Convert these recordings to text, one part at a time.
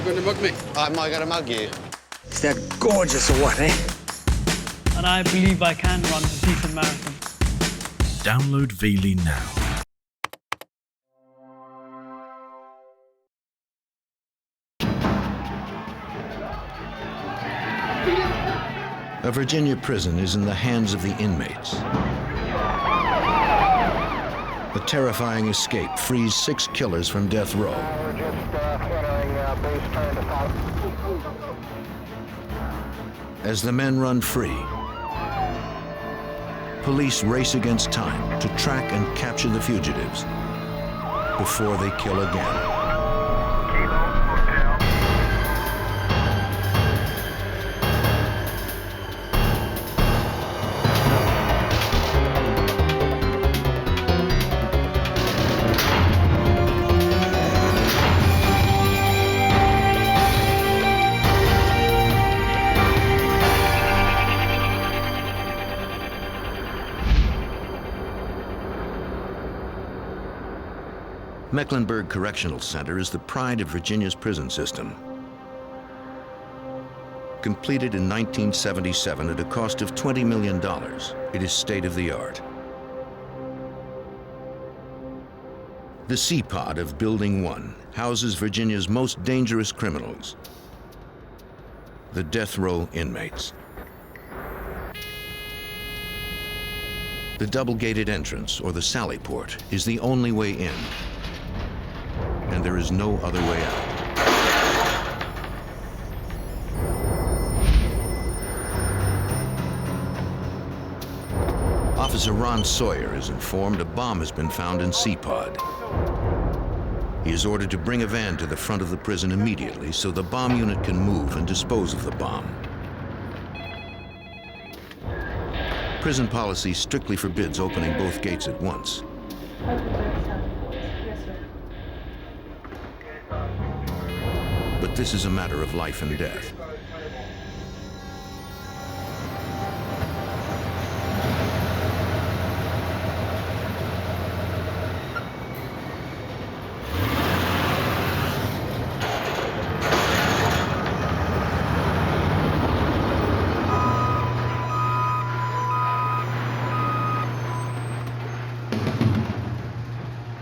You going to mug me? I'm not going to mug you. Is that gorgeous or what, eh? And I believe I can run a decent marathon. Download Veely now. A Virginia prison is in the hands of the inmates. A terrifying escape frees 6 killers from death row. As the men run free, police race against time to track and capture the fugitives before they kill again. Mecklenburg Correctional Center is the pride of Virginia's prison system. Completed in 1977 at a cost of $20 million, it is state-of-the-art. The C-Pod of Building 1 houses Virginia's most dangerous criminals, the death row inmates. The double-gated entrance, or the sally port, is the only way in, and there is no other way out. Officer Ron Sawyer is informed a bomb has been found in C-Pod. He is ordered to bring a van to the front of the prison immediately so the bomb unit can move and dispose of the bomb. Prison policy strictly forbids opening both gates at once. But this is a matter of life and death.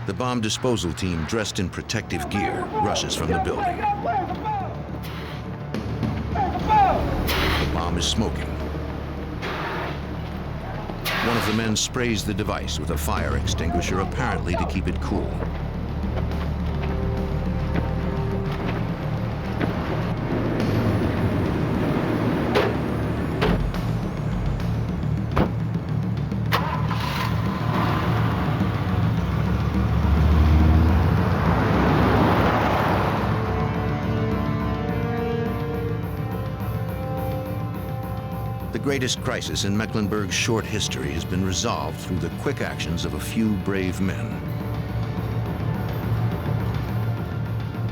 The bomb disposal team, dressed in protective gear, rushes from the building. The bomb is smoking. One of the men sprays the device with a fire extinguisher, apparently to keep it cool. The greatest crisis in Mecklenburg's short history has been resolved through the quick actions of a few brave men.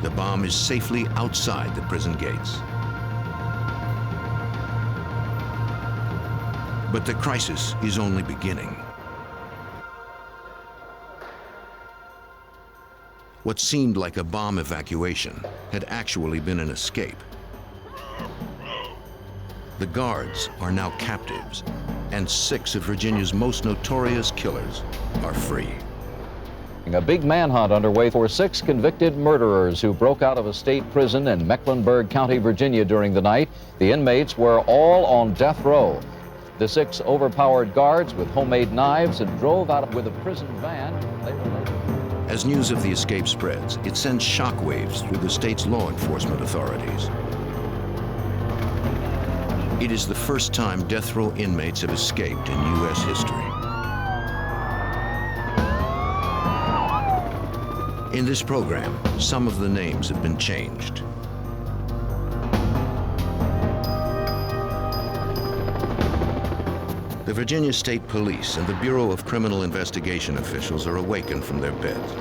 The bomb is safely outside the prison gates. But the crisis is only beginning. What seemed like a bomb evacuation had actually been an escape. The guards are now captives, and 6 of Virginia's most notorious killers are free. A big manhunt underway for 6 convicted murderers who broke out of a state prison in Mecklenburg County, Virginia during the night. The inmates were all on death row. The 6 overpowered guards with homemade knives and drove out with a prison van. As news of the escape spreads, it sends shockwaves through the state's law enforcement authorities. It is the first time death row inmates have escaped in U.S. history. In this program, some of the names have been changed. The Virginia State Police and the Bureau of Criminal Investigation officials are awakened from their beds.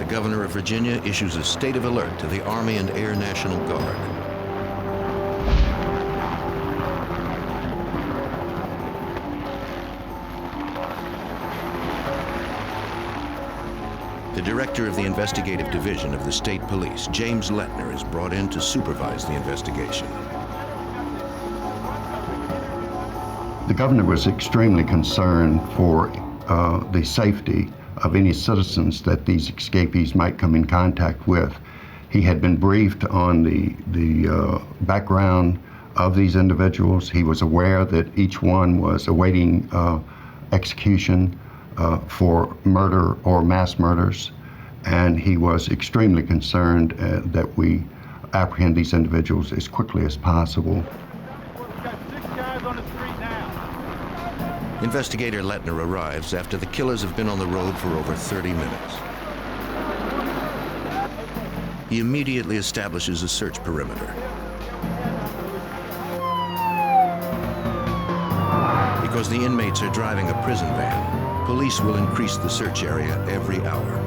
The governor of Virginia issues a state of alert to the Army and Air National Guard. The director of the investigative division of the state police, James Lettner, is brought in to supervise the investigation. The governor was extremely concerned for the safety of any citizens that these escapees might come in contact with. He had been briefed on the background of these individuals. He was aware that each one was awaiting execution for murder or mass murders, and he was extremely concerned that we apprehend these individuals as quickly as possible. We've got 6 guys on the street now. Investigator Lettner arrives after the killers have been on the road for over 30 minutes. He immediately establishes a search perimeter. Because the inmates are driving a prison van, police will increase the search area every hour.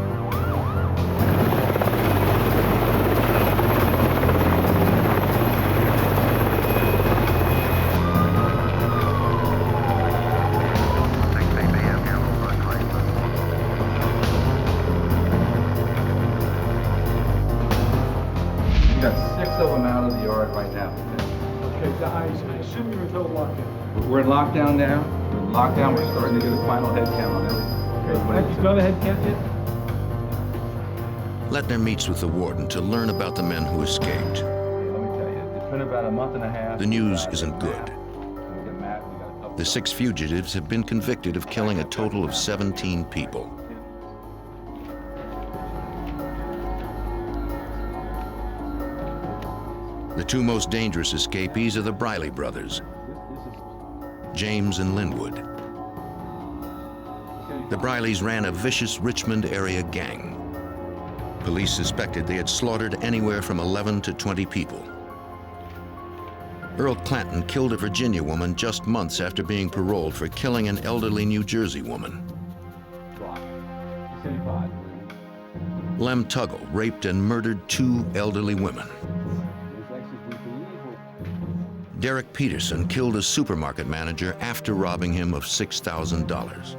We got 6 of them out of the yard right now. Okay, I assume you're in total lockdown. We're in lockdown now. We're in lockdown. We're starting to get a final head count on everything. Have you done a head count yet? Lettner meets with the warden to learn about the men who escaped. Let me tell you, it's been about a month and a half. The news isn't good. We get mad, we got a couple The 6 fugitives have been convicted of killing a total of 17 people. The 2 most dangerous escapees are the Briley Brothers, James and Linwood. The Brileys ran a vicious Richmond area gang. Police suspected they had slaughtered anywhere from 11 to 20 people. Earl Clanton killed a Virginia woman just months after being paroled for killing an elderly New Jersey woman. Lem Tuggle raped and murdered 2 elderly women. Derek Peterson killed a supermarket manager after robbing him of $6,000.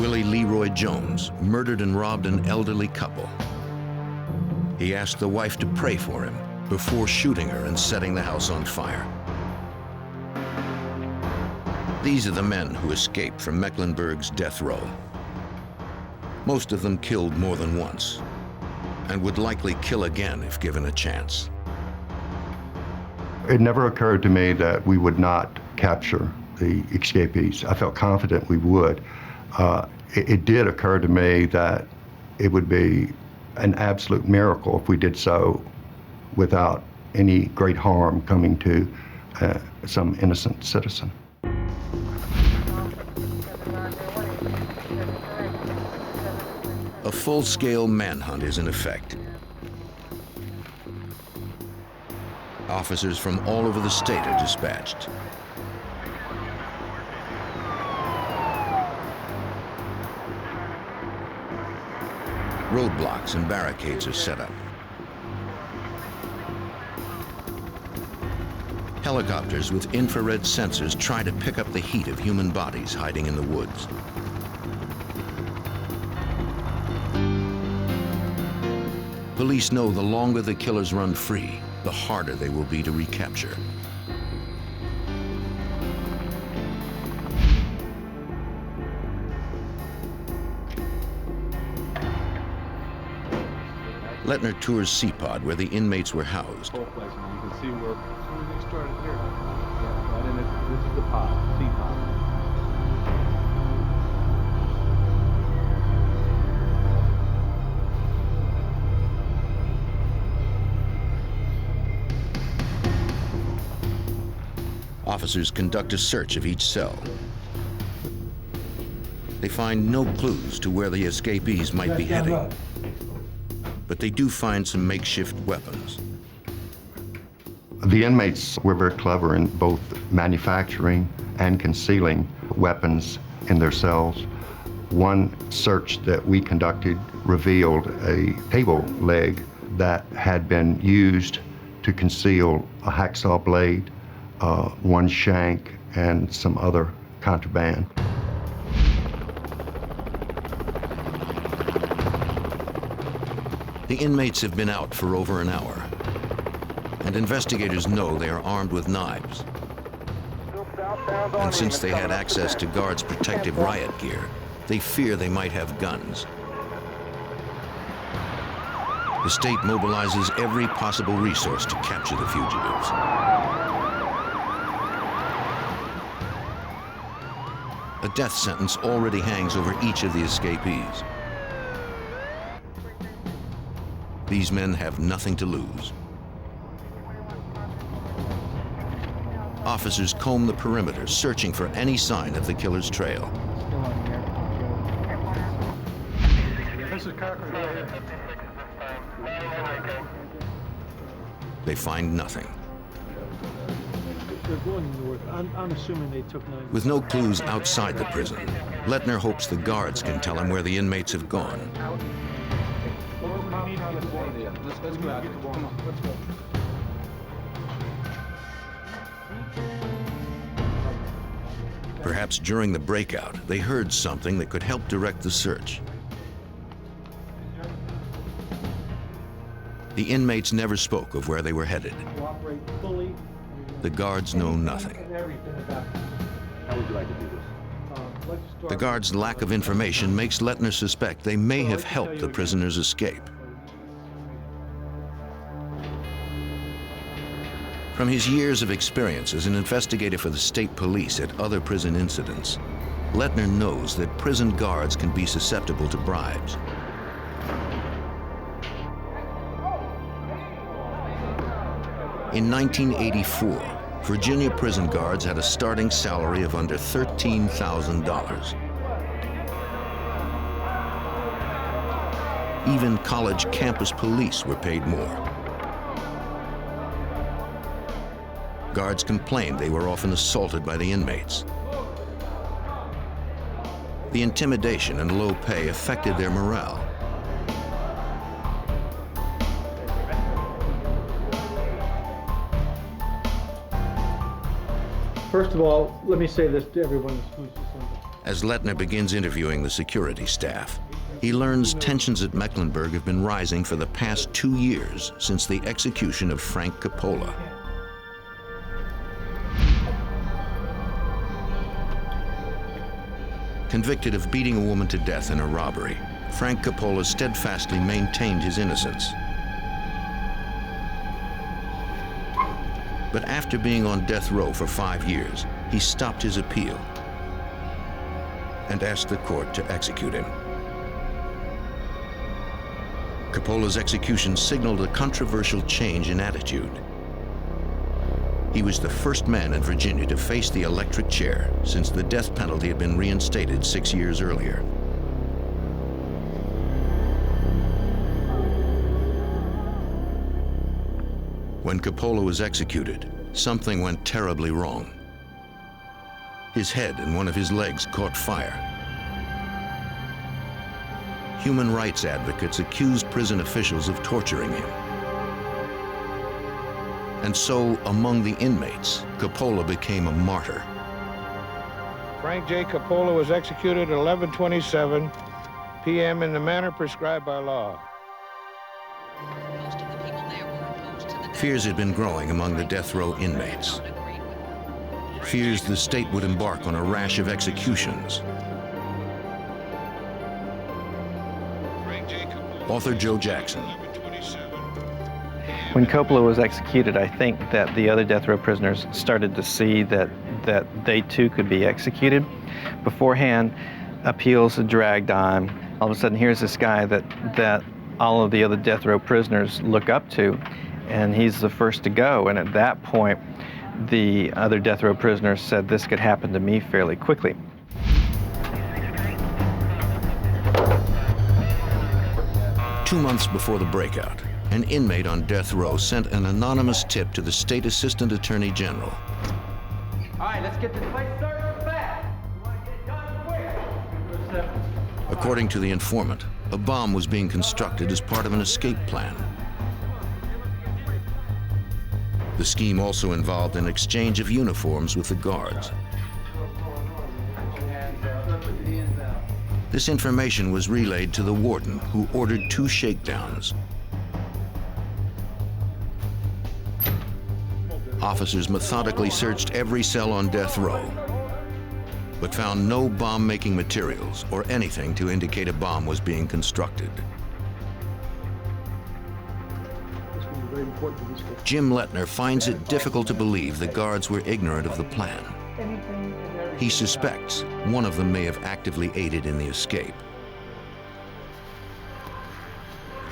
Willie Leroy Jones murdered and robbed an elderly couple. He asked the wife to pray for him before shooting her and setting the house on fire. These are the men who escaped from Mecklenburg's death row. Most of them killed more than once, and would likely kill again if given a chance. It never occurred to me that we would not capture the escapees. I felt confident we would. It did occur to me that it would be an absolute miracle if we did so without any great harm coming to some innocent citizen. A full-scale manhunt is in effect. Officers from all over the state are dispatched. Roadblocks and barricades are set up. Helicopters with infrared sensors try to pick up the heat of human bodies hiding in the woods. Police know the longer the killers run free, the harder they will be to recapture. Lettner tours C-Pod, where the inmates were housed. whole place, and you can see where everything started here. Yeah, right in it. This is the pod, C-pod. Officers conduct a search of each cell. They find no clues to where the escapees might be heading, but they do find some makeshift weapons. The inmates were very clever in both manufacturing and concealing weapons in their cells. One search that we conducted revealed a table leg that had been used to conceal a hacksaw blade, one shank, and some other contraband. The inmates have been out for over an hour, and investigators know they are armed with knives. And since they had access to guards' protective riot gear, they fear they might have guns. The state mobilizes every possible resource to capture the fugitives. A death sentence already hangs over each of the escapees. These men have nothing to lose. Officers comb the perimeter, searching for any sign of the killer's trail. This is Cochran right here. They find nothing. They're going north. I'm assuming they took 9. With no clues outside the prison, Lettner hopes the guards can tell him where the inmates have gone. Let's go out. Come on, let's go. Perhaps during the breakout, they heard something that could help direct the search. The inmates never spoke of where they were headed. Cooperate fully. The guards know nothing. How would you like to do this? The guards' lack of information makes Lettner suspect they may have helped the prisoners escape. From his years of experience as an investigator for the state police at other prison incidents, Lettner knows that prison guards can be susceptible to bribes. In 1984, Virginia prison guards had a starting salary of under $13,000. Even college campus police were paid more. Guards complained they were often assaulted by the inmates. The intimidation and low pay affected their morale. First of all, let me say this to everyone who's assembled. As Lettner begins interviewing the security staff, he learns tensions at Mecklenburg have been rising for the past 2 years since the execution of Frank Coppola. Convicted of beating a woman to death in a robbery, Frank Coppola steadfastly maintained his innocence. But after being on death row for 5 years, he stopped his appeal and asked the court to execute him. Coppola's execution signaled a controversial change in attitude. He was the first man in Virginia to face the electric chair since the death penalty had been reinstated 6 years earlier. When Coppola was executed, something went terribly wrong. His head and one of his legs caught fire. Human rights advocates accused prison officials of torturing him. And so, among the inmates, Coppola became a martyr. Frank J. Coppola was executed at 11:27 p.m. in the manner prescribed by law. Fears had been growing among the death row inmates. Fears the state would embark on a rash of executions. Author Joe Jackson. When Coppola was executed, I think that the other death row prisoners started to see that they too could be executed. Beforehand, appeals had dragged on. All of a sudden, here's this guy that all of the other death row prisoners look up to, and he's the first to go. And at that point, the other death row prisoners said this could happen to me fairly quickly. Two months before the breakout, an inmate on death row sent an anonymous tip to the state assistant attorney general. All right, let's get this place started fast. We want to get it done quick. According to the informant, a bomb was being constructed as part of an escape plan. The scheme also involved an exchange of uniforms with the guards. This information was relayed to the warden, who ordered 2 shakedowns. Officers methodically searched every cell on death row, but found no bomb-making materials or anything to indicate a bomb was being constructed. Jim Lettner finds it difficult to believe the guards were ignorant of the plan. He suspects one of them may have actively aided in the escape.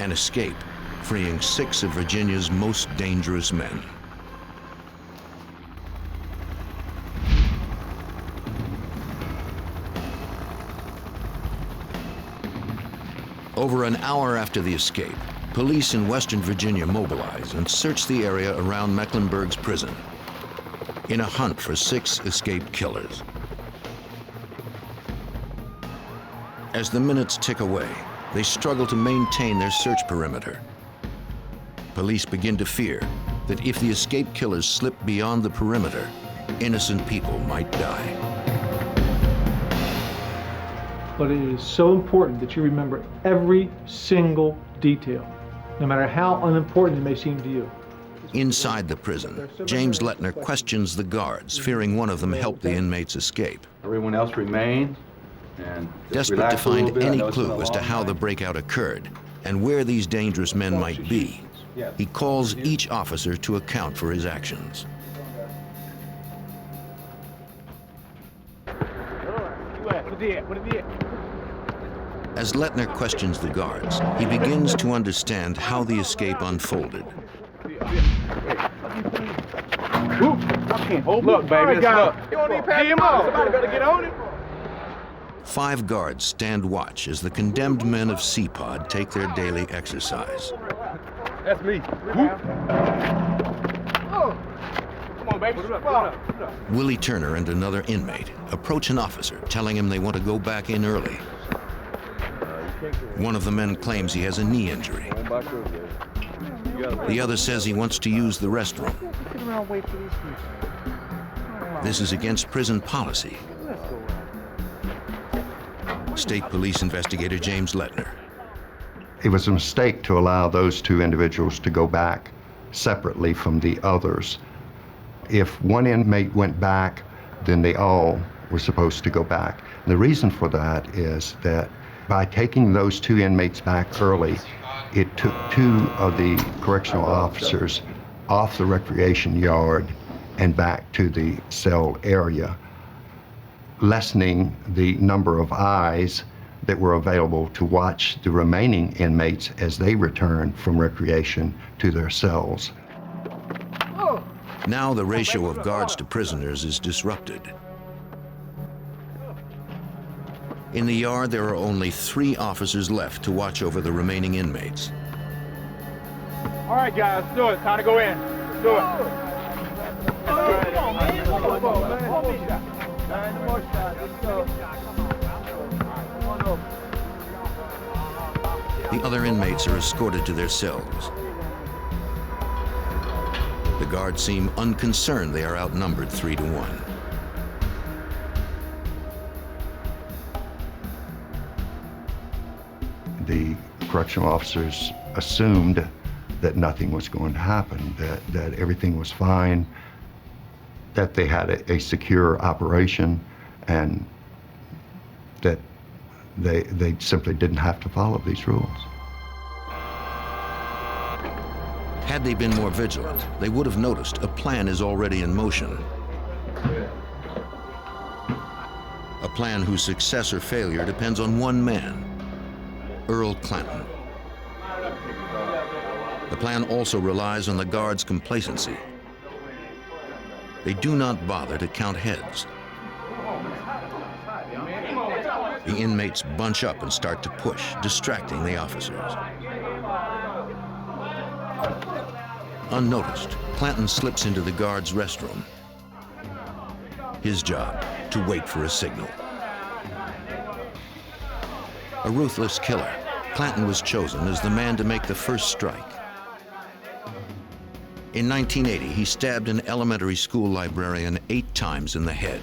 An escape freeing 6 of Virginia's most dangerous men. Over an hour after the escape, police in Western Virginia mobilize and search the area around Mecklenburg's prison in a hunt for 6 escaped killers. As the minutes tick away, they struggle to maintain their search perimeter. Police begin to fear that if the escaped killers slip beyond the perimeter, innocent people might die. But it is so important that you remember every single detail, no matter how unimportant it may seem to you. Inside the prison, James Lettner questions the guards, fearing one of them helped the inmates escape. Everyone else remained. And desperate to find any clue as to how the breakout occurred and where these dangerous men might be, he calls each officer to account for his actions. As Lettner questions the guards, he begins to understand how the escape unfolded. Look, baby, look. You don't need to pass him up. Somebody better get on it. 5 guards stand watch as the condemned men of C-Pod take their daily exercise. That's me. Oh. Come on, baby. Willie Turner and another inmate approach an officer, telling him they want to go back in early. One of the men claims he has a knee injury. The other says he wants to use the restroom. This is against prison policy. State Police investigator James Lettner. It was a mistake to allow those 2 individuals to go back separately from the others. If one inmate went back, then they all were supposed to go back. And the reason for that is that by taking those 2 inmates back early, it took 2 of the correctional officers off the recreation yard and back to the cell area, lessening the number of eyes that were available to watch the remaining inmates as they returned from recreation to their cells. Now the ratio of guards to prisoners is disrupted. In the yard, there are only 3 officers left to watch over the remaining inmates. All right, guys, let's do it. Time to go in. Let's do it. The other inmates are escorted to their cells. The guards seem unconcerned they are outnumbered 3 to 1. The correctional officers assumed that nothing was going to happen, that everything was fine, that they had a secure operation, and that they simply didn't have to follow these rules. Had they been more vigilant, they would have noticed a plan is already in motion. A plan whose success or failure depends on one man, Earl Clanton. The plan also relies on the guards' complacency. They do not bother to count heads. The inmates bunch up and start to push, distracting the officers. Unnoticed, Clanton slips into the guards' restroom. His job, to wait for a signal. A ruthless killer, Clanton was chosen as the man to make the first strike. In 1980, he stabbed an elementary school librarian 8 times in the head.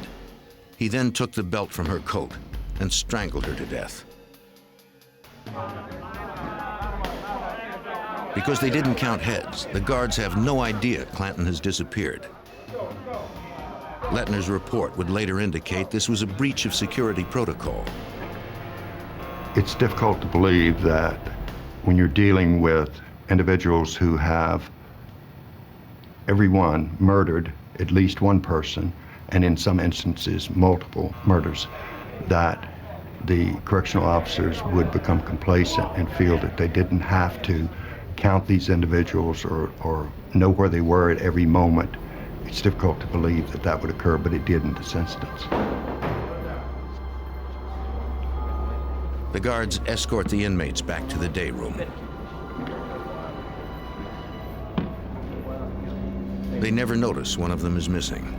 He then took the belt from her coat and strangled her to death. Because Because they didn't count heads, the guards have no idea Clanton has disappeared. Lettner's report would later indicate this was a breach of security protocol. It's difficult to believe that when you're dealing with individuals who have everyone murdered at least one person, and in some instances multiple murders, that the correctional officers would become complacent and feel that they didn't have to count these individuals or know where they were at every moment. It's difficult to believe that that would occur, but it did in this instance. The guards escort the inmates back to the day room. They never notice one of them is missing.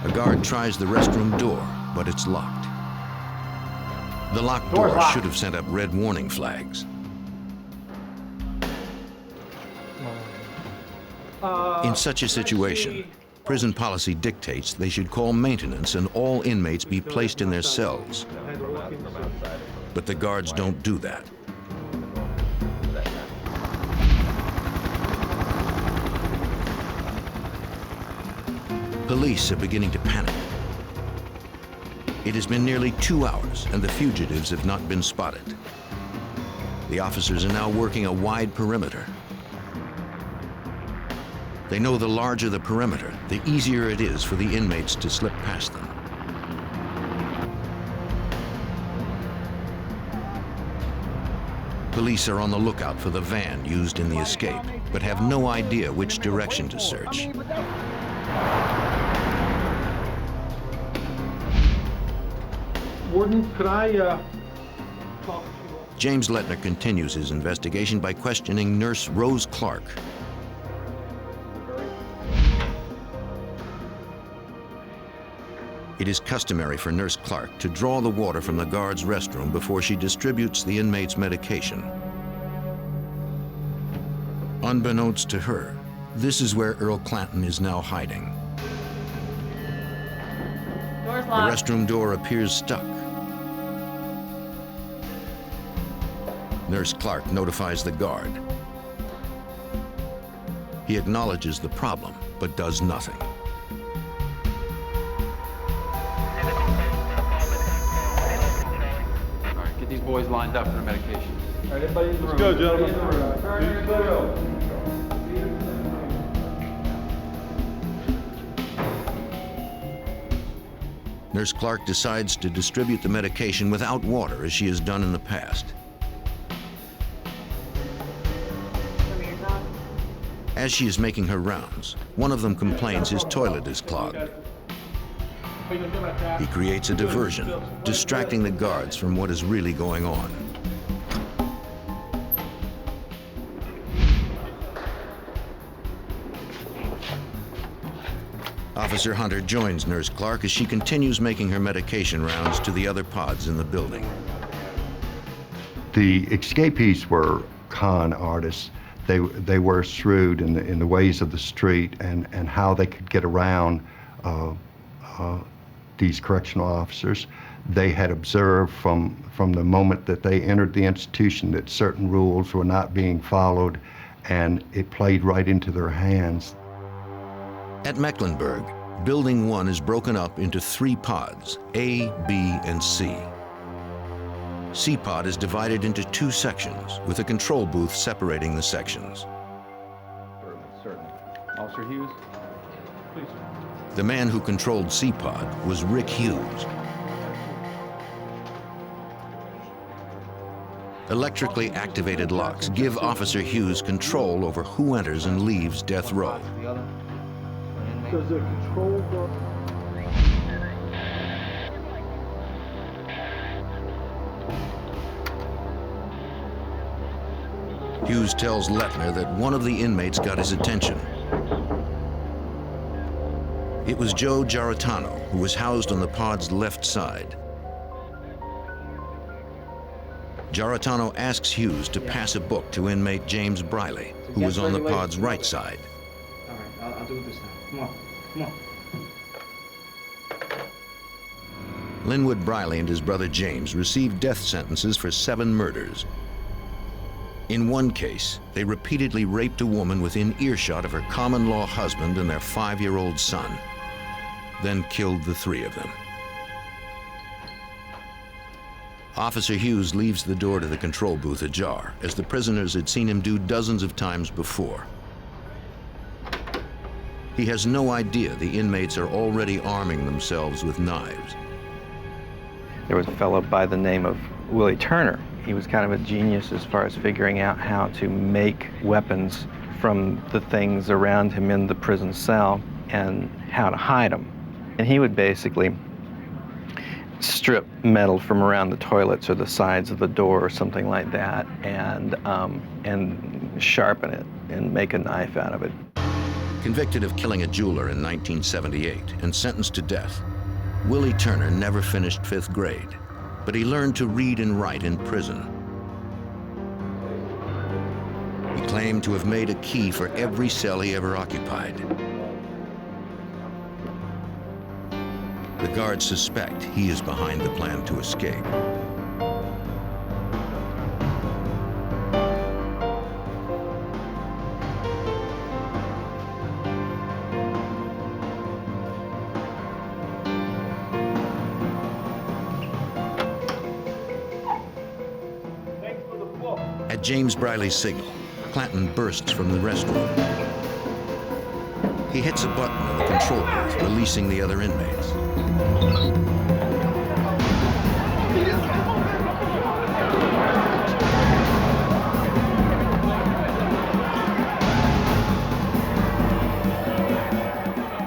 A guard tries the restroom door, but it's locked. The locked door should have sent up red warning flags. In such a situation, prison policy dictates they should call maintenance and all inmates be placed in their cells. But the guards don't do that. Police are beginning to panic. It has been nearly 2 hours and the fugitives have not been spotted. The officers are now working a wide perimeter. They know the larger the perimeter, the easier it is for the inmates to slip past them. Police are on the lookout for the van used in the escape, but have no idea which direction to search. Warden, could I talk to you? James Lettner continues his investigation by questioning Nurse Rose Clark. It is customary for Nurse Clark to draw the water from the guard's restroom before she distributes the inmate's medication. Unbeknownst to her, this is where Earl Clanton is now hiding. Door's The locked. restroom door appears stuck. Nurse Clark notifies the guard. He acknowledges the problem, but does nothing. All right, get these boys lined up for the medication. All right, everybody in the room. Let's go, gentlemen. Let's go. Nurse Clark decides to distribute the medication without water, as she has done in the past. As she is making her rounds, one of them complains his toilet is clogged. He creates a diversion, distracting the guards from what is really going on. Officer Hunter joins Nurse Clark as she continues making her medication rounds to the other pods in the building. The escapees were con artists. They were shrewd in the ways of the street and how they could get around these correctional officers. They had observed from the moment that they entered the institution that certain rules were not being followed, and it played right into their hands. At Mecklenburg, Building 1 is broken up into 3 pods, A, B, and C. C pod is divided into 2 sections, with a control booth separating the sections. Certainly. Officer Hughes, please. The man who controlled C pod was Rick Hughes. Electrically activated locks give Officer Hughes control over who enters and leaves death row. Does the control door... Hughes tells Lettner that one of the inmates got his attention. It was Joe Giarratano, who was housed on the pod's left side. Giarratano asks Hughes to pass a book to inmate James Briley, who was on the pod's right side. All right, I'll do it this time. Come on, come on. Linwood Briley and his brother James received death sentences for 7 murders. In one case, they repeatedly raped a woman within earshot of her common-law husband and their 5-year-old son, then killed the 3 of them. Officer Hughes leaves the door to the control booth ajar, as the prisoners had seen him do dozens of times before. He has no idea the inmates are already arming themselves with knives. There was a fellow by the name of Willie Turner. He was kind of a genius as far as figuring out how to make weapons from the things around him in the prison cell and how to hide them. And he would basically strip metal from around the toilets or the sides of the door or something like that and sharpen it and make a knife out of it. Convicted of killing a jeweler in 1978 and sentenced to death, Willie Turner never finished 5th grade, but he learned to read and write in prison. He claimed to have made a key for every cell he ever occupied. The guards suspect he is behind the plan to escape. At James Briley's signal, Clanton bursts from the restroom. He hits a button on the control booth, releasing the other inmates.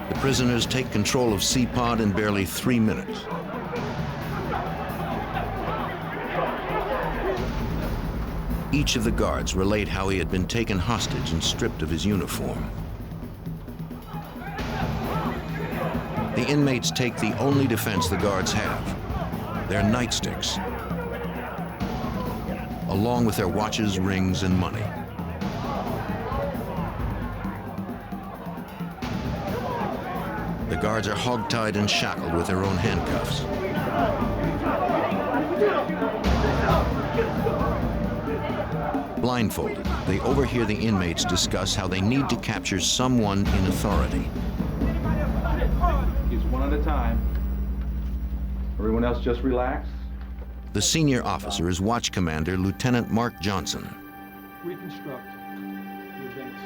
The prisoners take control of C-Pod in barely 3 minutes. Each of the guards relate how he had been taken hostage and stripped of his uniform. The inmates take the only defense the guards have, their nightsticks, along with their watches, rings, and money. The guards are hogtied and shackled with their own handcuffs. Blindfolded, they overhear the inmates discuss how they need to capture someone in authority. Just one at a time. Everyone else just relax. The senior officer is Watch Commander Lieutenant Mark Johnson. Reconstruct the events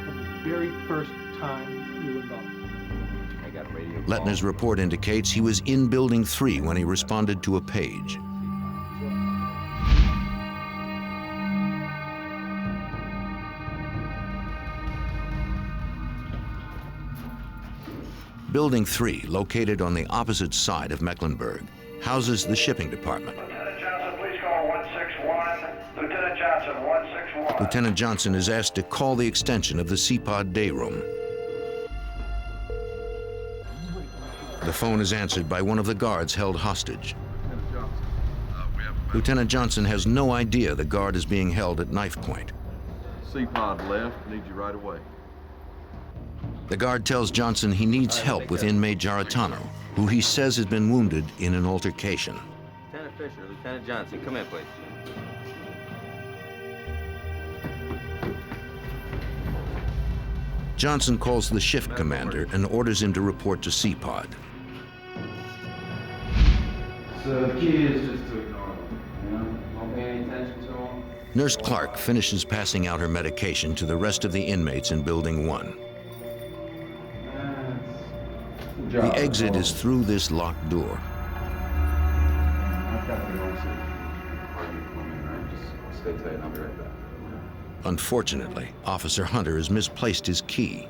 from the very first time you were involved. I got a radio. Lettner's report indicates he was in Building 3 when he responded to a page. Building 3, located on the opposite side of Mecklenburg, houses the shipping department. Lieutenant Johnson, please call 161. Lieutenant Johnson, 161. Lieutenant Johnson is asked to call the extension of the C-Pod day room. The phone is answered by one of the guards held hostage. Lieutenant Johnson has no idea the guard is being held at knife point. C-Pod left, need you right away. The guard tells Johnson he needs help with inmate Giarratano, who he says has been wounded in an altercation. Lieutenant Fisher, Lieutenant Johnson, come in, please. Johnson calls the shift commander and orders him to report to C-Pod. So the key is just to ignore them, you know? Don't pay any attention to them. Nurse Clark finishes passing out her medication to the rest of the inmates in Building 1. The exit is through this locked door. Unfortunately, Officer Hunter has misplaced his key.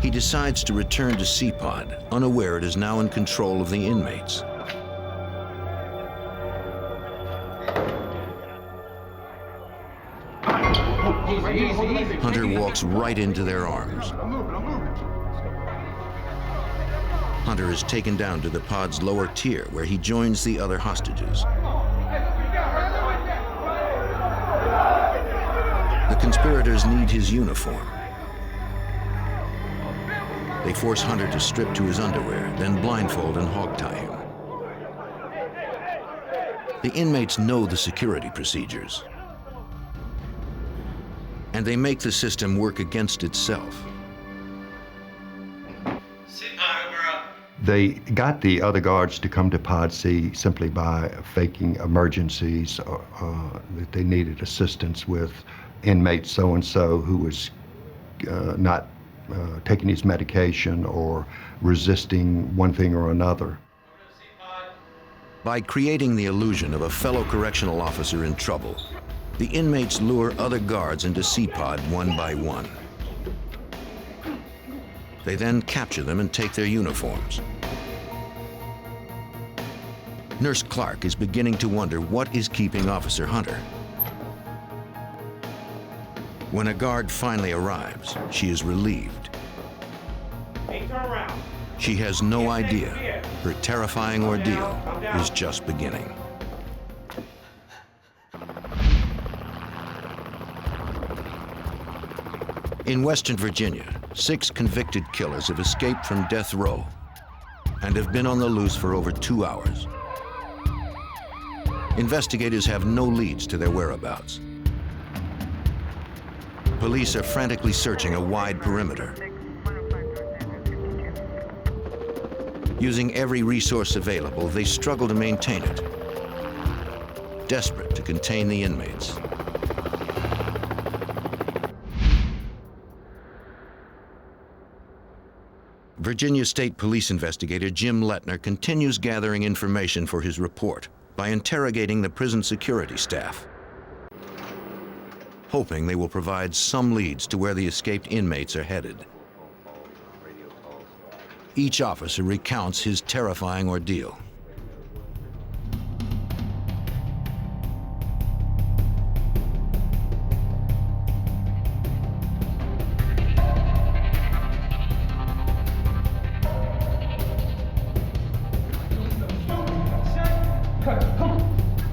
He decides to return to C-Pod, unaware it is now in control of the inmates. Hunter walks right into their arms. Hunter is taken down to the pod's lower tier, where he joins the other hostages. The conspirators need his uniform. They force Hunter to strip to his underwear, then blindfold and hogtie him. The inmates know the security procedures, and they make the system work against itself. They got the other guards to come to Pod C simply by faking emergencies, that they needed assistance with inmate so-and-so who was not taking his medication or resisting one thing or another. By creating the illusion of a fellow correctional officer in trouble, the inmates lure other guards into C-Pod one by one. They then capture them and take their uniforms. Nurse Clark is beginning to wonder what is keeping Officer Hunter. When a guard finally arrives, she is relieved. Hey, turn around. She has no idea her terrifying ordeal is just beginning. In Western Virginia, 6 convicted killers have escaped from death row and have been on the loose for over 2 hours. Investigators have no leads to their whereabouts. Police are frantically searching a wide perimeter. Using every resource available, they struggle to maintain it, desperate to contain the inmates. Virginia State Police investigator Jim Lettner continues gathering information for his report by interrogating the prison security staff, hoping they will provide some leads to where the escaped inmates are headed. Each officer recounts his terrifying ordeal.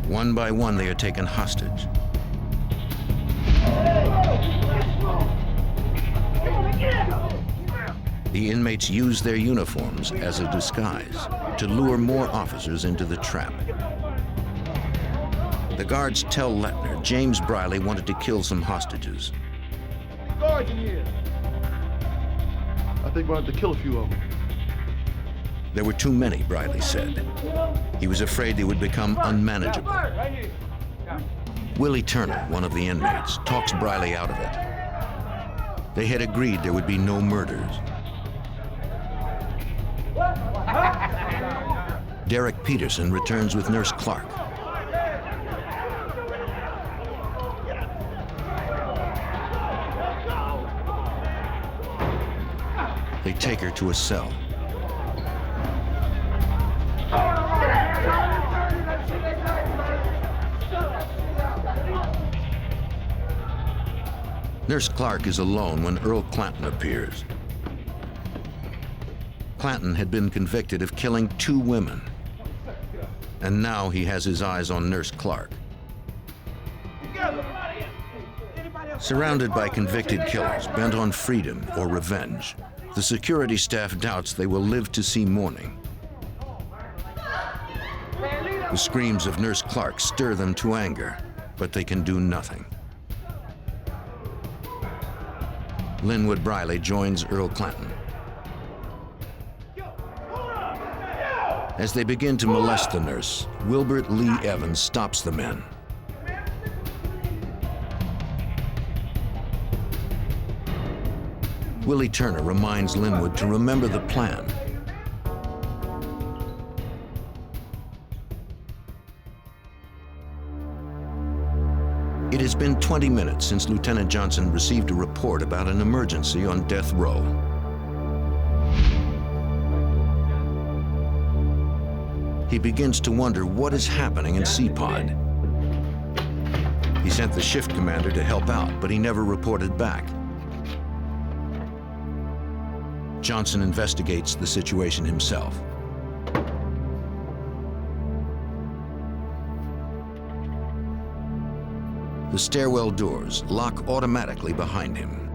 One by one, they are taken hostage. The inmates use their uniforms as a disguise to lure more officers into the trap. The guards tell Lettner James Briley wanted to kill some hostages. Guards in here. I think we wanted to kill a few of them. There were too many, Briley said. He was afraid they would become unmanageable. Willie Turner, one of the inmates, talks Briley out of it. They had agreed there would be no murders. Derek Peterson returns with Nurse Clark. They take her to a cell. Nurse Clark is alone when Earl Clanton appears. Clanton had been convicted of killing 2 women, and now he has his eyes on Nurse Clark. Surrounded by convicted killers bent on freedom or revenge, the security staff doubts they will live to see morning. The screams of Nurse Clark stir them to anger, but they can do nothing. Linwood Briley joins Earl Clanton. As they begin to molest the nurse, Wilbert Lee Evans stops the men. Willie Turner reminds Linwood to remember the plan. It has been 20 minutes since Lieutenant Johnson received a report about an emergency on death row. He begins to wonder what is happening in C-Pod. He sent the shift commander to help out, but he never reported back. Johnson investigates the situation himself. The stairwell doors lock automatically behind him.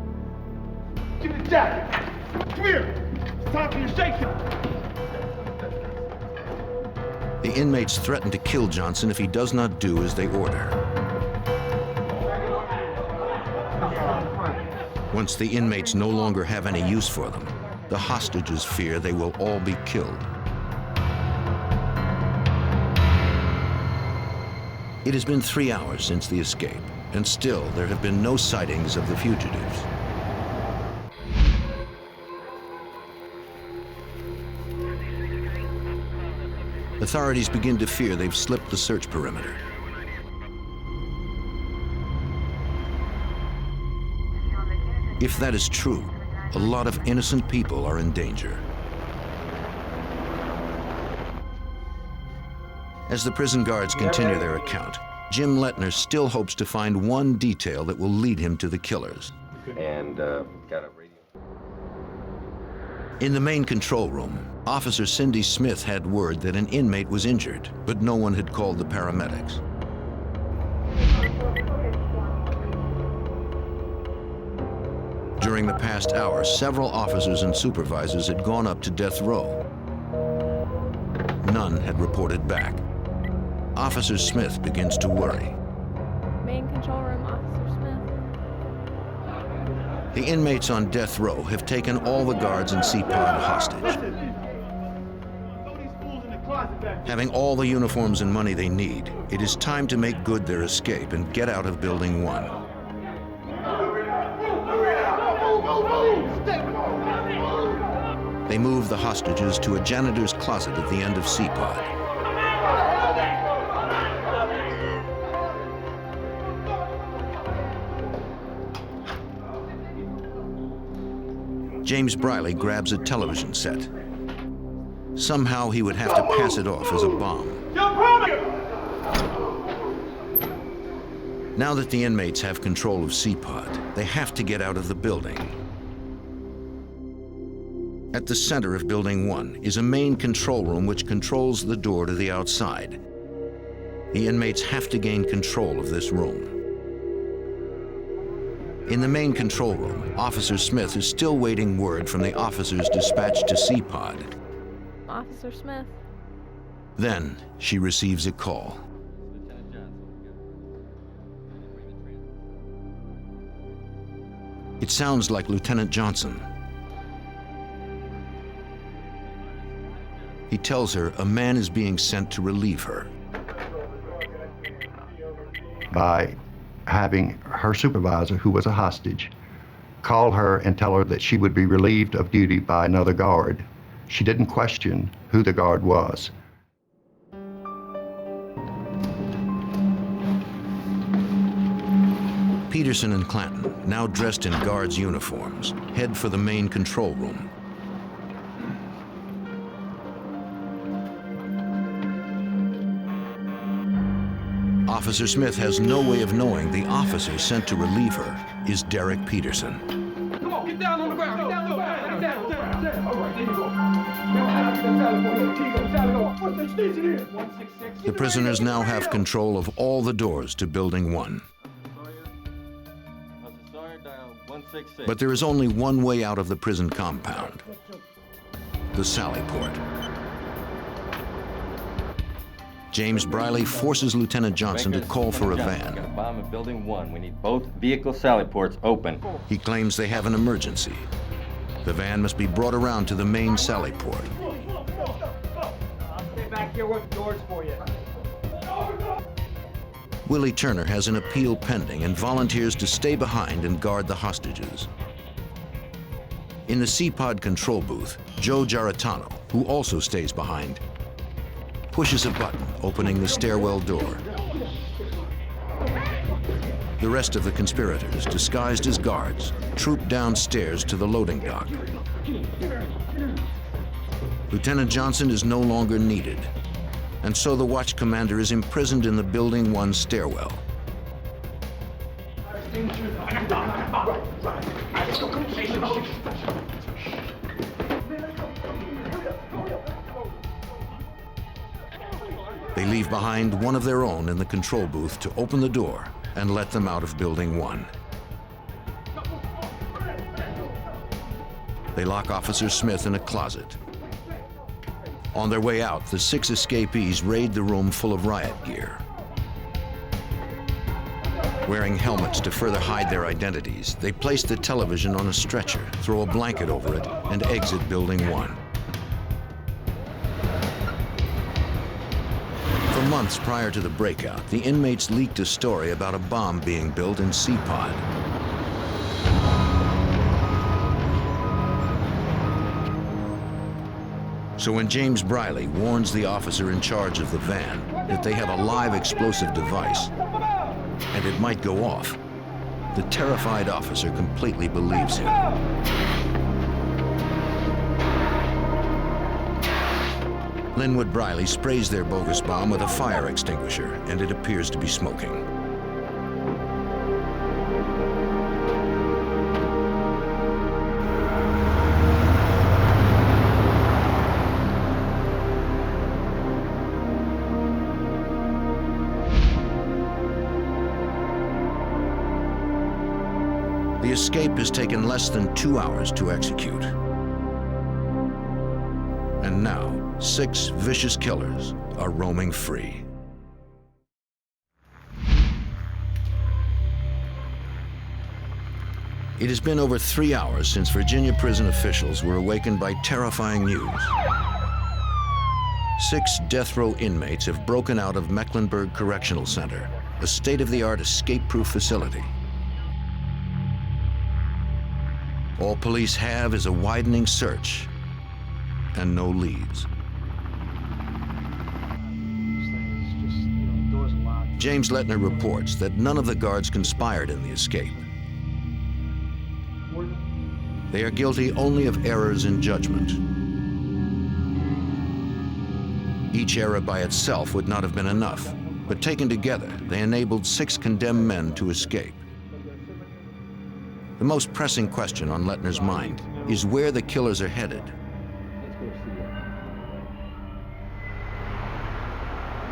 Give me the jacket. Come here. It's time for your shaking. The inmates threaten to kill Johnson if he does not do as they order. Once the inmates no longer have any use for them, the hostages fear they will all be killed. It has been 3 hours since the escape, and still there have been no sightings of the fugitives. Authorities begin to fear they've slipped the search perimeter. If that is true, a lot of innocent people are in danger. As the prison guards continue their account, Jim Lettner still hopes to find one detail that will lead him to the killers. And got a radio. In the main control room, Officer Cindy Smith had word that an inmate was injured, but no one had called the paramedics. During the past hour, several officers and supervisors had gone up to death row. None had reported back. Officer Smith begins to worry. Main control room, Officer Smith. The inmates on death row have taken all the guards in C-Pod hostage. Having all the uniforms and money they need, it is time to make good their escape and get out of Building 1. They move the hostages to a janitor's closet at the end of C-Pod. James Briley grabs a television set. Somehow he would have to pass it off as a bomb. Now that the inmates have control of C-Pod, they have to get out of the building. At the center of Building 1 is a main control room which controls the door to the outside. The inmates have to gain control of this room. In the main control room, Officer Smith is still waiting word from the officers dispatched to C-Pod. Officer Smith. Then she receives a call. It sounds like Lieutenant Johnson. He tells her a man is being sent to relieve her. By having her supervisor, who was a hostage, call her and tell her that she would be relieved of duty by another guard. She didn't question who the guard was. Peterson and Clanton, now dressed in guards' uniforms, head for the main control room. Officer Smith has no way of knowing the officer sent to relieve her is Derek Peterson. Come on, get down on the ground. Get down on the ground. Get down. All right, there you go. The prisoners now have control of all the doors to Building 1. But there is only one way out of the prison compound: the sally port. James Briley forces Lieutenant Johnson to call for a van. Got a bomb in Building 1. We need both vehicle sally ports open. He claims they have an emergency. The van must be brought around to the main sally port. I'll stay back here with doors for you. Willie Turner has an appeal pending and volunteers to stay behind and guard the hostages. In the C-Pod control booth, Joe Giarratano, who also stays behind, pushes a button, opening the stairwell door. The rest of the conspirators, disguised as guards, troop downstairs to the loading dock. Lieutenant Johnson is no longer needed, and so the watch commander is imprisoned in the Building 1 stairwell. They leave behind one of their own in the control booth to open the door and let them out of Building 1. They lock Officer Smith in a closet. On their way out, the 6 escapees raid the room full of riot gear. Wearing helmets to further hide their identities, they place the television on a stretcher, throw a blanket over it, and exit Building 1. For months prior to the breakout, the inmates leaked a story about a bomb being built in C-Pod. So when James Briley warns the officer in charge of the van that they have a live explosive device and it might go off, the terrified officer completely believes him. Linwood Briley sprays their bogus bomb with a fire extinguisher, and it appears to be smoking. The escape has taken less than 2 hours to execute. And now, 6 vicious killers are roaming free. It has been over 3 hours since Virginia prison officials were awakened by terrifying news. 6 death row inmates have broken out of Mecklenburg Correctional Center, a state-of-the-art escape-proof facility. All police have is a widening search and no leads. James Lettner reports that none of the guards conspired in the escape. They are guilty only of errors in judgment. Each error by itself would not have been enough, but taken together, they enabled 6 condemned men to escape. The most pressing question on Lettner's mind is where the killers are headed.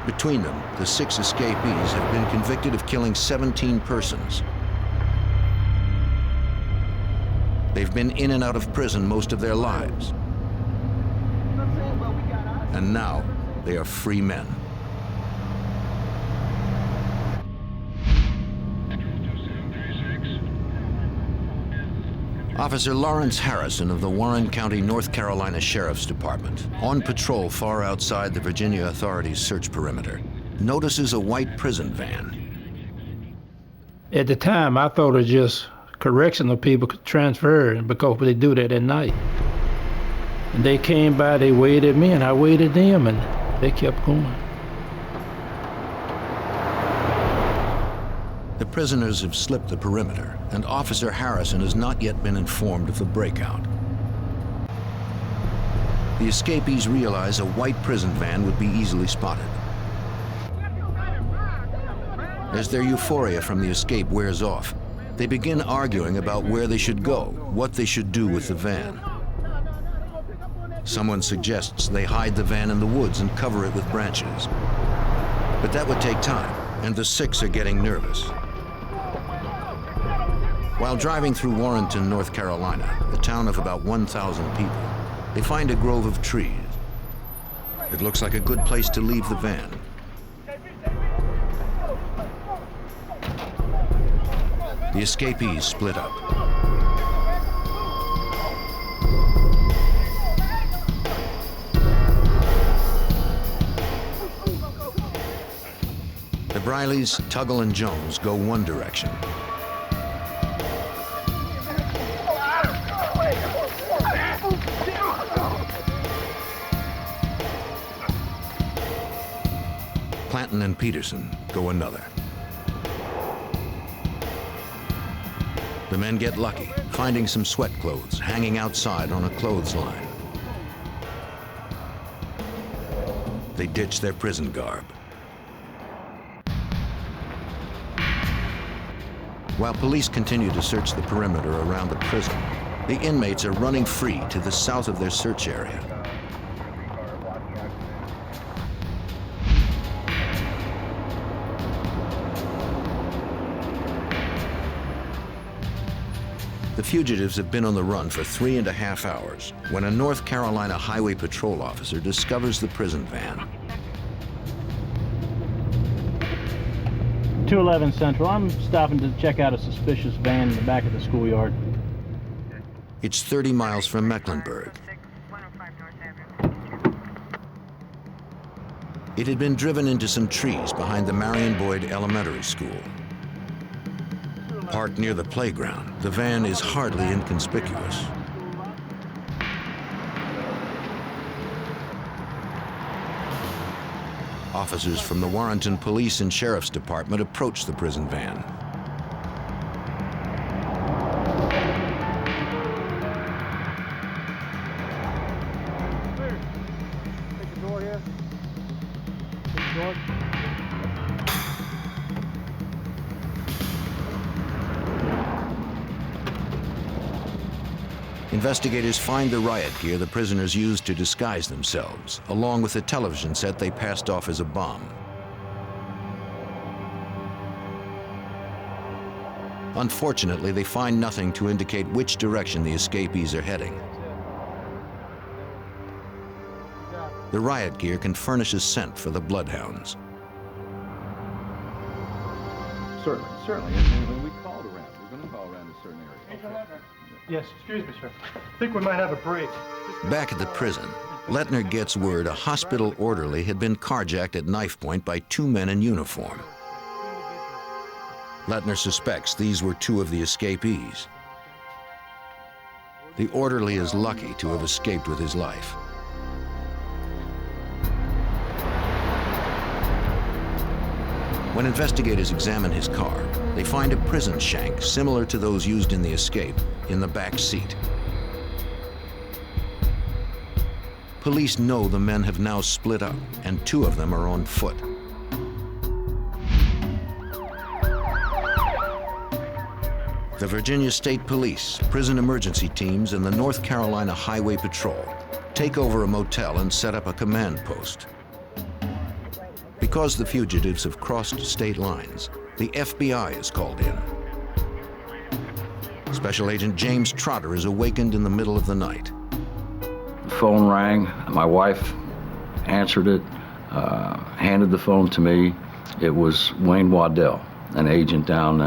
Between them, the 6 escapees have been convicted of killing 17 persons. They've been in and out of prison most of their lives. And now, they are free men. Officer Lawrence Harrison of the Warren County, North Carolina Sheriff's Department, on patrol far outside the Virginia authorities' search perimeter, notices a white prison van. At the time, I thought it was just correctional people could transfer because they do that at night. And they came by, they waved me, and I waved them, and they kept going. The prisoners have slipped the perimeter, and Officer Harrison has not yet been informed of the breakout. The escapees realize a white prison van would be easily spotted. As their euphoria from the escape wears off, they begin arguing about where they should go, what they should do with the van. Someone suggests they hide the van in the woods and cover it with branches. But that would take time, and the 6 are getting nervous. While driving through Warrenton, North Carolina, a town of about 1,000 people, they find a grove of trees. It looks like a good place to leave the van. The escapees split up. The Brileys, Tuggle, and Jones go one direction. Clanton and Peterson go another. The men get lucky, finding some sweat clothes hanging outside on a clothesline. They ditch their prison garb. While police continue to search the perimeter around the prison, the inmates are running free to the south of their search area. The fugitives have been on the run for 3.5 hours when a North Carolina Highway Patrol officer discovers the prison van. 211 Central. I'm stopping to check out a suspicious van in the back of the schoolyard. It's 30 miles from Mecklenburg. It had been driven into some trees behind the Marion Boyd Elementary School. Parked near the playground, the van is hardly inconspicuous. Officers from the Warrenton Police and Sheriff's Department approach the prison van. Take the door here. Take the door. Investigators find the riot gear the prisoners used to disguise themselves, along with the television set they passed off as a bomb. Unfortunately, they find nothing to indicate which direction the escapees are heading. The riot gear can furnish a scent for the bloodhounds. Certainly. And we called around. We're going to call around a certain area. Yes, excuse me, sir. I think we might have a break. Back at the prison, Lettner gets word a hospital orderly had been carjacked at knife point by 2 men in uniform. Lettner suspects these were 2 of the escapees. The orderly is lucky to have escaped with his life. When investigators examine his car, they find a prison shank similar to those used in the escape in the back seat. Police know the men have now split up, and 2 of them are on foot. The Virginia State Police, prison emergency teams, and the North Carolina Highway Patrol take over a motel and set up a command post. Because the fugitives have crossed state lines, the FBI is called in. Special Agent James Trotter is awakened in the middle of the night. The phone rang. My wife answered it, handed the phone to me. It was Wayne Waddell, an agent down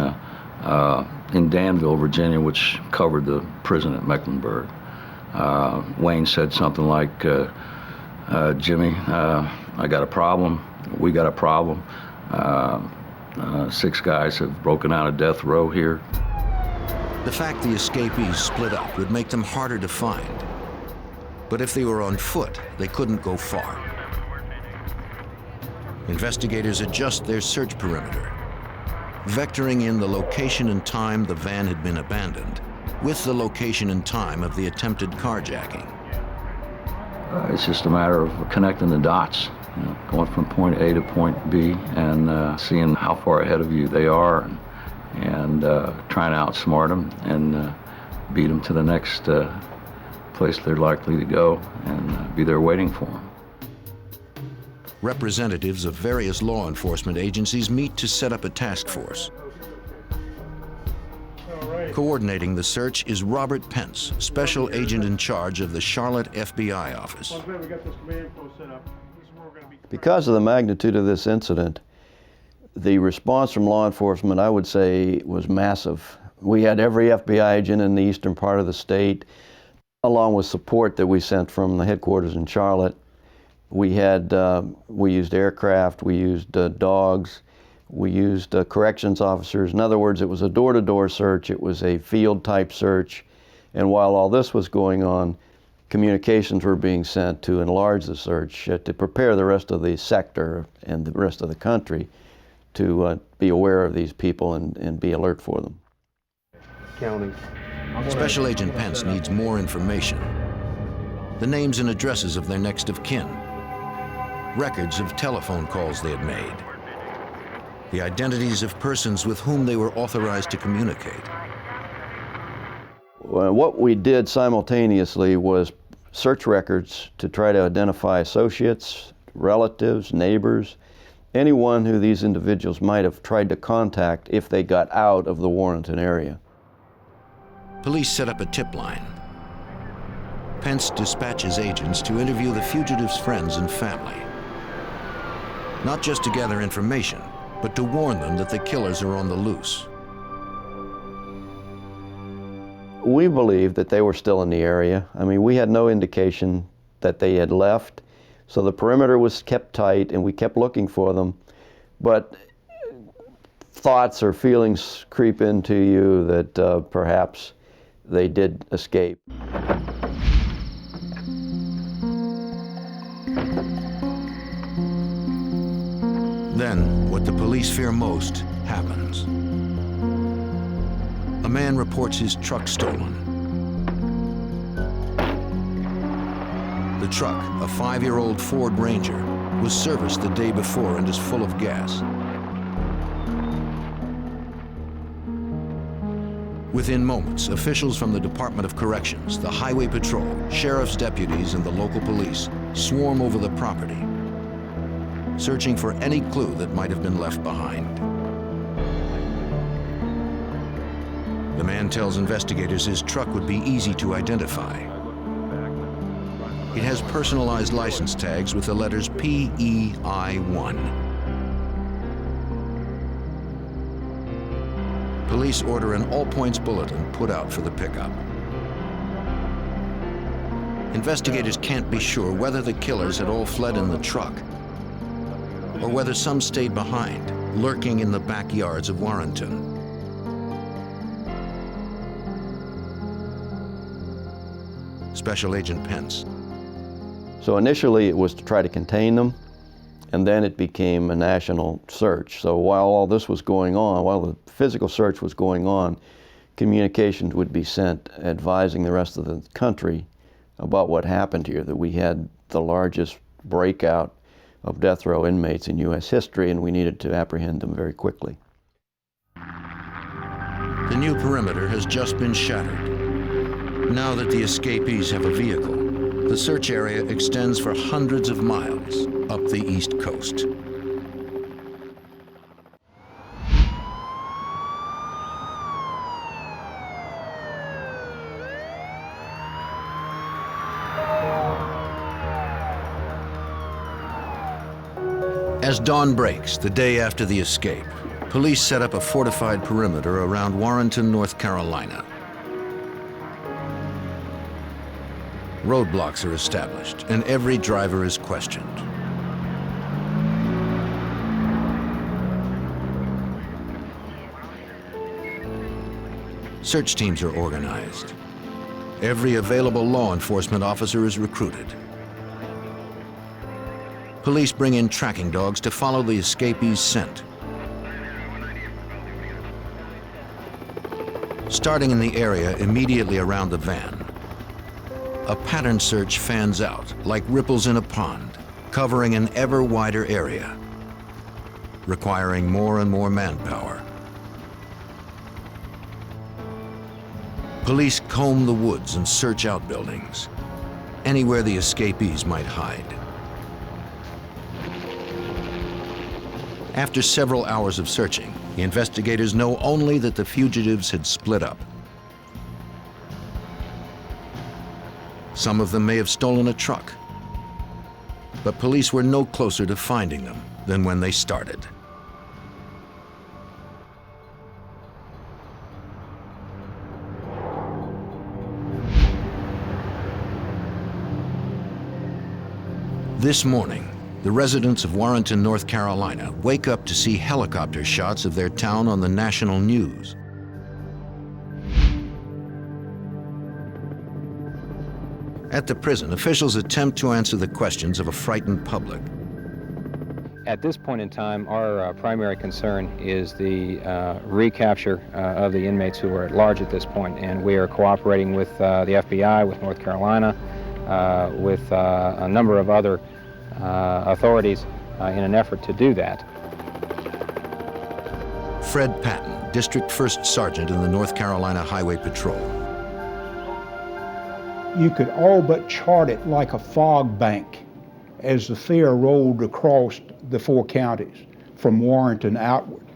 in Danville, Virginia, which covered the prison at Mecklenburg. Wayne said something like, Jimmy, I got a problem. We got a problem. 6 guys have broken out of death row here. The fact the escapees split up would make them harder to find. But if they were on foot, they couldn't go far. Investigators adjust their search perimeter, vectoring in the location and time the van had been abandoned with the location and time of the attempted carjacking. It's just a matter of connecting the dots, you know, going from point A to point B and seeing how far ahead of you they are and trying to outsmart them and beat them to the next place they're likely to go and be there waiting for them. Representatives of various law enforcement agencies meet to set up a task force. Coordinating the search is Robert Pence, special agent in charge of the Charlotte FBI office. Because of the magnitude of this incident, the response from law enforcement, I would say, was massive. We had every FBI agent in the eastern part of the state, along with support that we sent from the headquarters in Charlotte. We used aircraft, we used dogs, we used corrections officers. In other words, it was a door-to-door search, it was a field-type search, and while all this was going on, communications were being sent to enlarge the search, to prepare the rest of the sector and the rest of the country to be aware of these people and be alert for them. Counting. Special Agent Pence needs more information. The names and addresses of their next of kin, records of telephone calls they had made, the identities of persons with whom they were authorized to communicate. Well, what we did simultaneously was search records to try to identify associates, relatives, neighbors, anyone who these individuals might have tried to contact if they got out of the Warrenton area. Police set up a tip line. Pence dispatches agents to interview the fugitives' friends and family. Not just to gather information, but to warn them that the killers are on the loose. We believed that they were still in the area. I mean, we had no indication that they had left, so the perimeter was kept tight and we kept looking for them. But thoughts or feelings creep into you that perhaps they did escape. Then, what the police fear most happens. A man reports his truck stolen. The truck, a 5-year-old Ford Ranger, was serviced the day before and is full of gas. Within moments, officials from the Department of Corrections, the Highway Patrol, sheriff's deputies, and the local police swarm over the property, searching for any clue that might have been left behind. The man tells investigators his truck would be easy to identify. It has personalized license tags with the letters PEI1. Police order an all-points bulletin put out for the pickup. Investigators can't be sure whether the killers had all fled in the truck or whether some stayed behind, lurking in the backyards of Warrenton. Special Agent Pence. So initially it was to try to contain them, and then it became a national search. So while all this was going on, while the physical search was going on, communications would be sent advising the rest of the country about what happened here, that we had the largest breakout of death row inmates in U.S. history, and we needed to apprehend them very quickly. The new perimeter has just been shattered. Now that the escapees have a vehicle, the search area extends for hundreds of miles up the East Coast. As dawn breaks, the day after the escape, police set up a fortified perimeter around Warrenton, North Carolina. Roadblocks are established, and every driver is questioned. Search teams are organized. Every available law enforcement officer is recruited. Police bring in tracking dogs to follow the escapees' scent. Starting in the area immediately around the van, a pattern search fans out like ripples in a pond, covering an ever wider area, requiring more and more manpower. Police comb the woods and search outbuildings, anywhere the escapees might hide. After several hours of searching, the investigators know only that the fugitives had split up. Some of them may have stolen a truck, but police were no closer to finding them than when they started. This morning, the residents of Warrenton, North Carolina, wake up to see helicopter shots of their town on the national news. At the prison, officials attempt to answer the questions of a frightened public. At this point in time, our primary concern is the recapture of the inmates who are at large at this point, and we are cooperating with the FBI, with North Carolina, with a number of other authorities in an effort to do that. Fred Patton, District 1st Sergeant in the North Carolina Highway Patrol. You could all but chart it like a fog bank as the fear rolled across the 4 counties from Warrenton outward.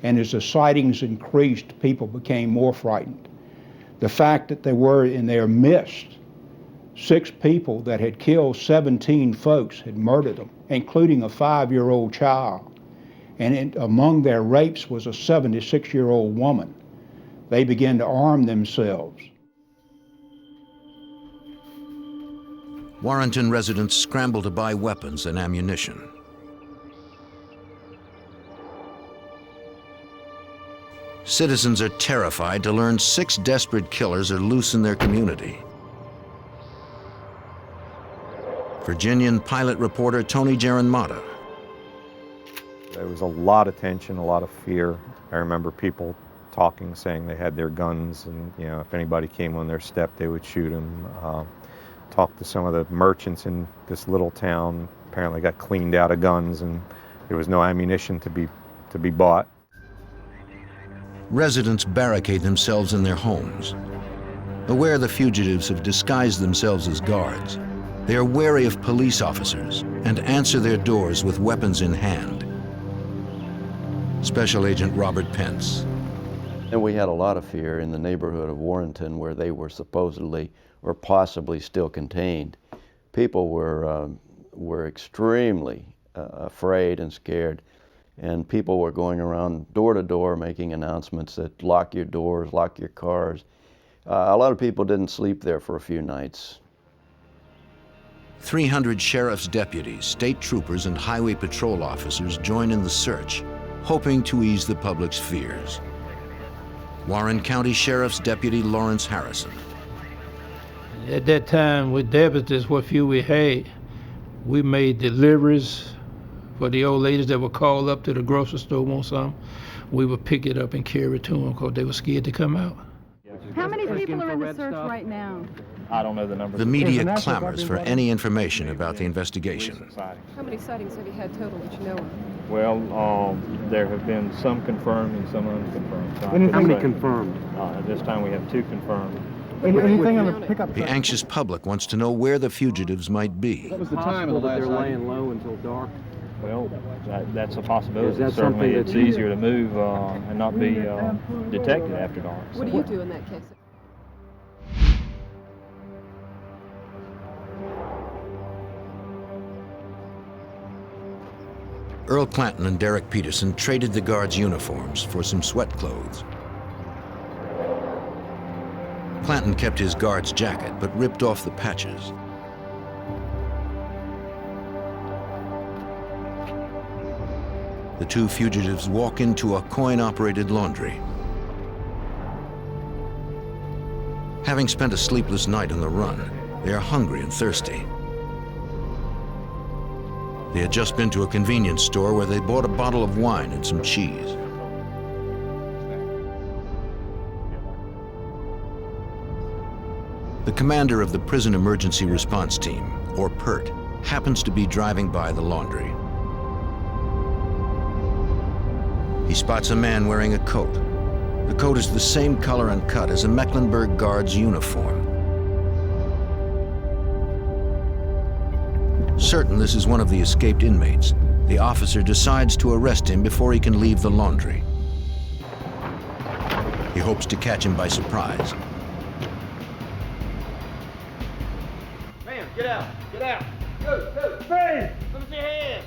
And as the sightings increased, people became more frightened. The fact that they were in their midst 6 people that had killed 17 folks, had murdered them, including a 5-year-old child. And among their rapes was a 76-year-old woman. They began to arm themselves. Warrenton residents scrambled to buy weapons and ammunition. Citizens are terrified to learn 6 desperate killers are loose in their community. Virginian pilot reporter Tony Geronmata. There was a lot of tension, a lot of fear. I remember people talking, saying they had their guns, and if anybody came on their step, they would shoot them. Talked to some of the merchants in this little town. Apparently, got cleaned out of guns, and there was no ammunition to be bought. Residents barricade themselves in their homes. Aware the fugitives have disguised themselves as guards, they are wary of police officers and answer their doors with weapons in hand. Special Agent Robert Pence. And we had a lot of fear in the neighborhood of Warrenton, where they were supposedly or possibly still contained. People were extremely afraid and scared, and people were going around door to door making announcements that lock your doors, lock your cars. A lot of people didn't sleep there for a few nights. 300 sheriff's deputies, state troopers, and highway patrol officers join in the search, hoping to ease the public's fears. Warren County Sheriff's Deputy Lawrence Harrison. At that time, with deputies, what few we had, we made deliveries for the old ladies that would call up to the grocery store, want something. We would pick it up and carry it to them because they were scared to come out. How many people are in the search right now? I don't know the numbers. The media clamors for any information about the investigation. How many sightings have you had total that you know of? Well, there have been some confirmed and some unconfirmed. So How many confirmed? At this time we have 2 confirmed. Anything on the pickup? The anxious public wants to know where the fugitives might be. What was the time of the last night? They're laying low until dark. Well, that's a possibility. Is that Certainly, something it's that you- easier to move and not be detected after dark. What do you do in that case? Earl Clanton and Derek Peterson traded the guards' uniforms for some sweat clothes. Clanton kept his guard's jacket, but ripped off the patches. The 2 fugitives walk into a coin-operated laundry. Having spent a sleepless night on the run, they are hungry and thirsty. They had just been to a convenience store where they bought a bottle of wine and some cheese. The commander of the Prison Emergency Response Team, or PERT, happens to be driving by the laundry. He spots a man wearing a coat. The coat is the same color and cut as a Mecklenburg guard's uniform. Certain this is one of the escaped inmates, the officer decides to arrest him before he can leave the laundry. He hopes to catch him by surprise. Man, get out! Get out! Go! Go! Freeze! Let me see your hands!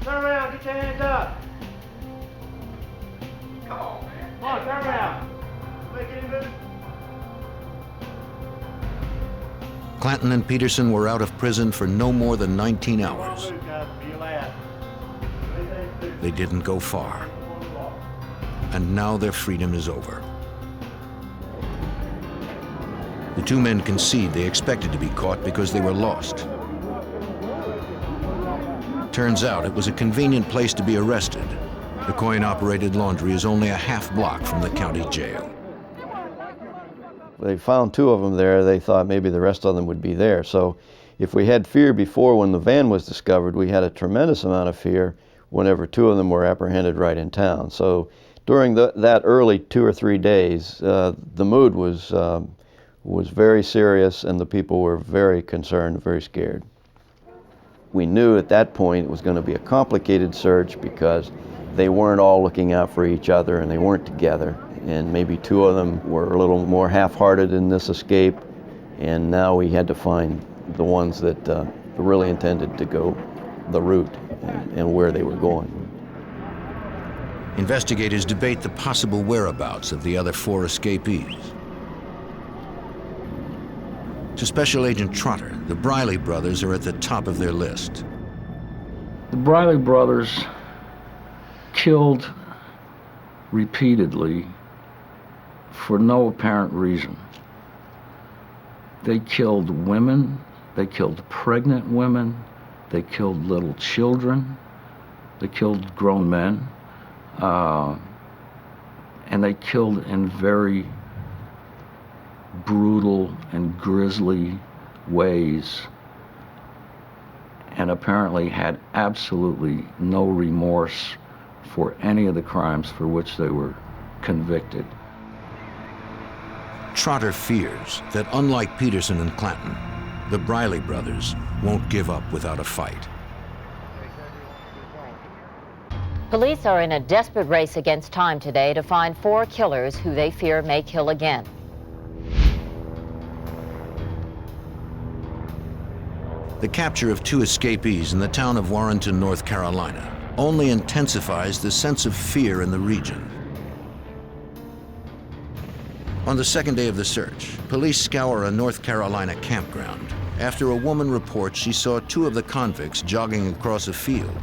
Turn around! Get your hands up! Come on, man! Come on, turn around! Make any move? Clanton and Peterson were out of prison for no more than 19 hours. They didn't go far. And now their freedom is over. The 2 men concede they expected to be caught because they were lost. Turns out it was a convenient place to be arrested. The coin-operated laundry is only a half block from the county jail. They found 2 of them there. They thought maybe the rest of them would be there. So if we had fear before when the van was discovered, we had a tremendous amount of fear whenever 2 of them were apprehended right in town. So during that early 2 or 3 days, the mood was very serious, and the people were very concerned, very scared. We knew at that point it was going to be a complicated search because they weren't all looking out for each other and they weren't together. and maybe 2 of them were a little more half-hearted in this escape, and now we had to find the ones that really intended to go the route and where they were going. Investigators debate the possible whereabouts of the other 4 escapees. To Special Agent Trotter, the Briley brothers are at the top of their list. The Briley brothers killed repeatedly for no apparent reason. They killed women, they killed pregnant women, they killed little children, they killed grown men, and they killed in very brutal and grisly ways, and apparently had absolutely no remorse for any of the crimes for which they were convicted. Trotter fears that, unlike Peterson and Clanton, the Briley brothers won't give up without a fight. Police are in a desperate race against time today to find 4 killers who they fear may kill again. The capture of 2 escapees in the town of Warrenton, North Carolina, only intensifies the sense of fear in the region. On the 2nd day of the search, police scour a North Carolina campground after a woman reports she saw 2 of the convicts jogging across a field.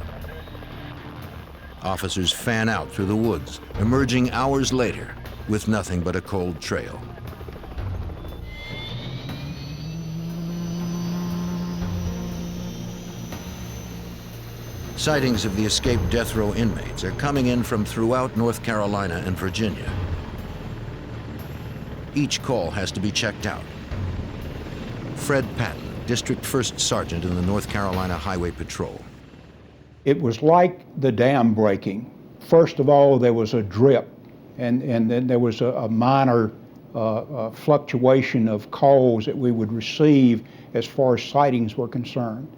Officers fan out through the woods, emerging hours later with nothing but a cold trail. Sightings of the escaped death row inmates are coming in from throughout North Carolina and Virginia. Each call has to be checked out. Fred Patton, District 1st Sergeant in the North Carolina Highway Patrol. It was like the dam breaking. First of all, there was a drip, and then there was a minor fluctuation of calls that we would receive as far as sightings were concerned.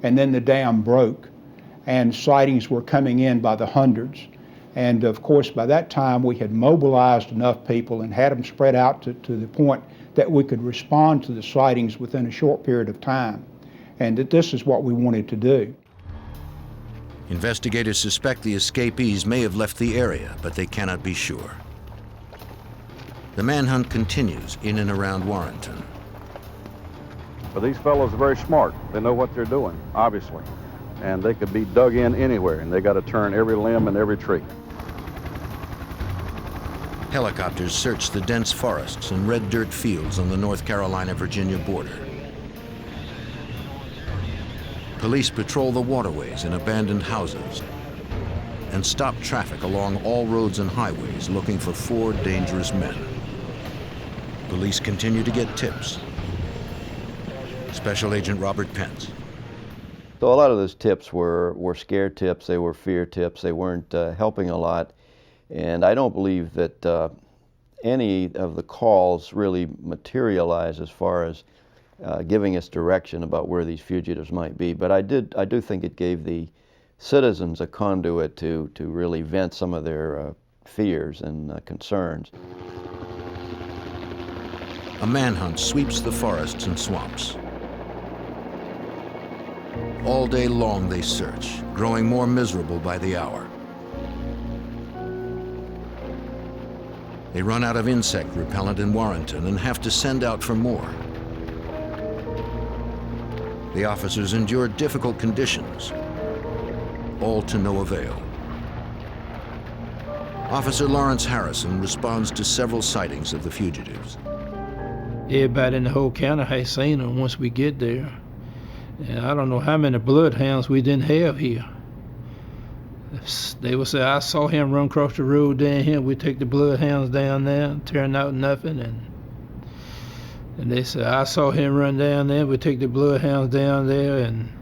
And then the dam broke, and sightings were coming in by the hundreds. And of course, by that time, we had mobilized enough people and had them spread out to the point that we could respond to the sightings within a short period of time. And that this is what we wanted to do. Investigators suspect the escapees may have left the area, but they cannot be sure. The manhunt continues in and around Warrenton. But these fellows are very smart. They know what they're doing, obviously. And they could be dug in anywhere, and they got to turn every limb and every tree. Helicopters search the dense forests and red dirt fields on the North Carolina-Virginia border. Police patrol the waterways and abandoned houses and stop traffic along all roads and highways looking for 4 dangerous men. Police continue to get tips. Special Agent Robert Pence. So a lot of those tips were scare tips, they were fear tips, they weren't helping a lot. And I don't believe that any of the calls really materialized as far as giving us direction about where these fugitives might be. But I do think it gave the citizens a conduit to really vent some of their fears and concerns. A manhunt sweeps the forests and swamps. All day long they search, growing more miserable by the hour. They run out of insect repellent in Warrenton and have to send out for more. The officers endure difficult conditions, all to no avail. Officer Lawrence Harrison responds to several sightings of the fugitives. Everybody in the whole county has seen them once we get there. And I don't know how many bloodhounds we didn't have here. They would say, I saw him run across the road down here. We take the bloodhounds down there, turned out nothing. And they said, I saw him run down there. We take the bloodhounds down there, and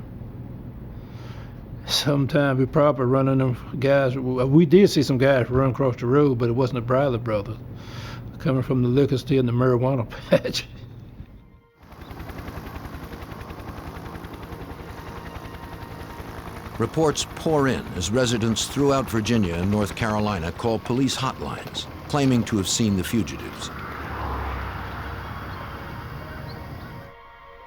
sometimes we probably running them guys. We did see some guys run across the road, but it wasn't the Briley Brothers coming from the liquor store and the marijuana patch. Reports pour in as residents throughout Virginia and North Carolina call police hotlines claiming to have seen the fugitives.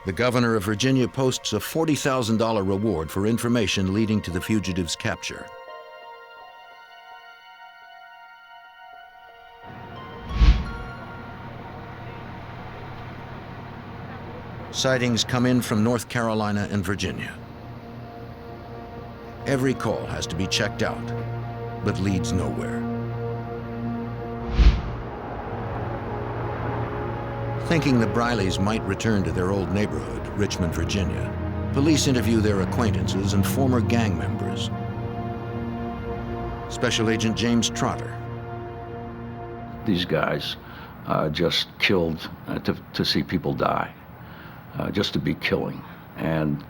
The governor of Virginia posts a $40,000 reward for information leading to the fugitives' capture. Sightings come in from North Carolina and Virginia. Every call has to be checked out, but leads nowhere. Thinking the Brileys might return to their old neighborhood, Richmond, Virginia, police interview their acquaintances and former gang members. Special Agent James Trotter. These guys just killed to see people die, just to be killing. And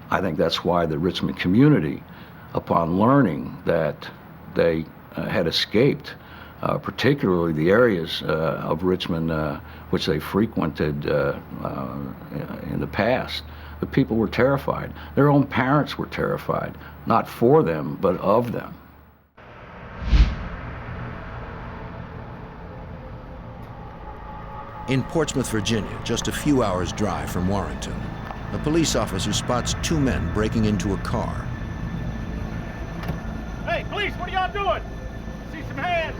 I think that's why the Richmond community, upon learning that they had escaped, particularly the areas of Richmond which they frequented in the past, the people were terrified. Their own parents were terrified, not for them, but of them. In Portsmouth, Virginia, just a few hours' drive from Warrenton, a police officer spots two men breaking into a car. Hey, police, what are y'all doing? See some hands.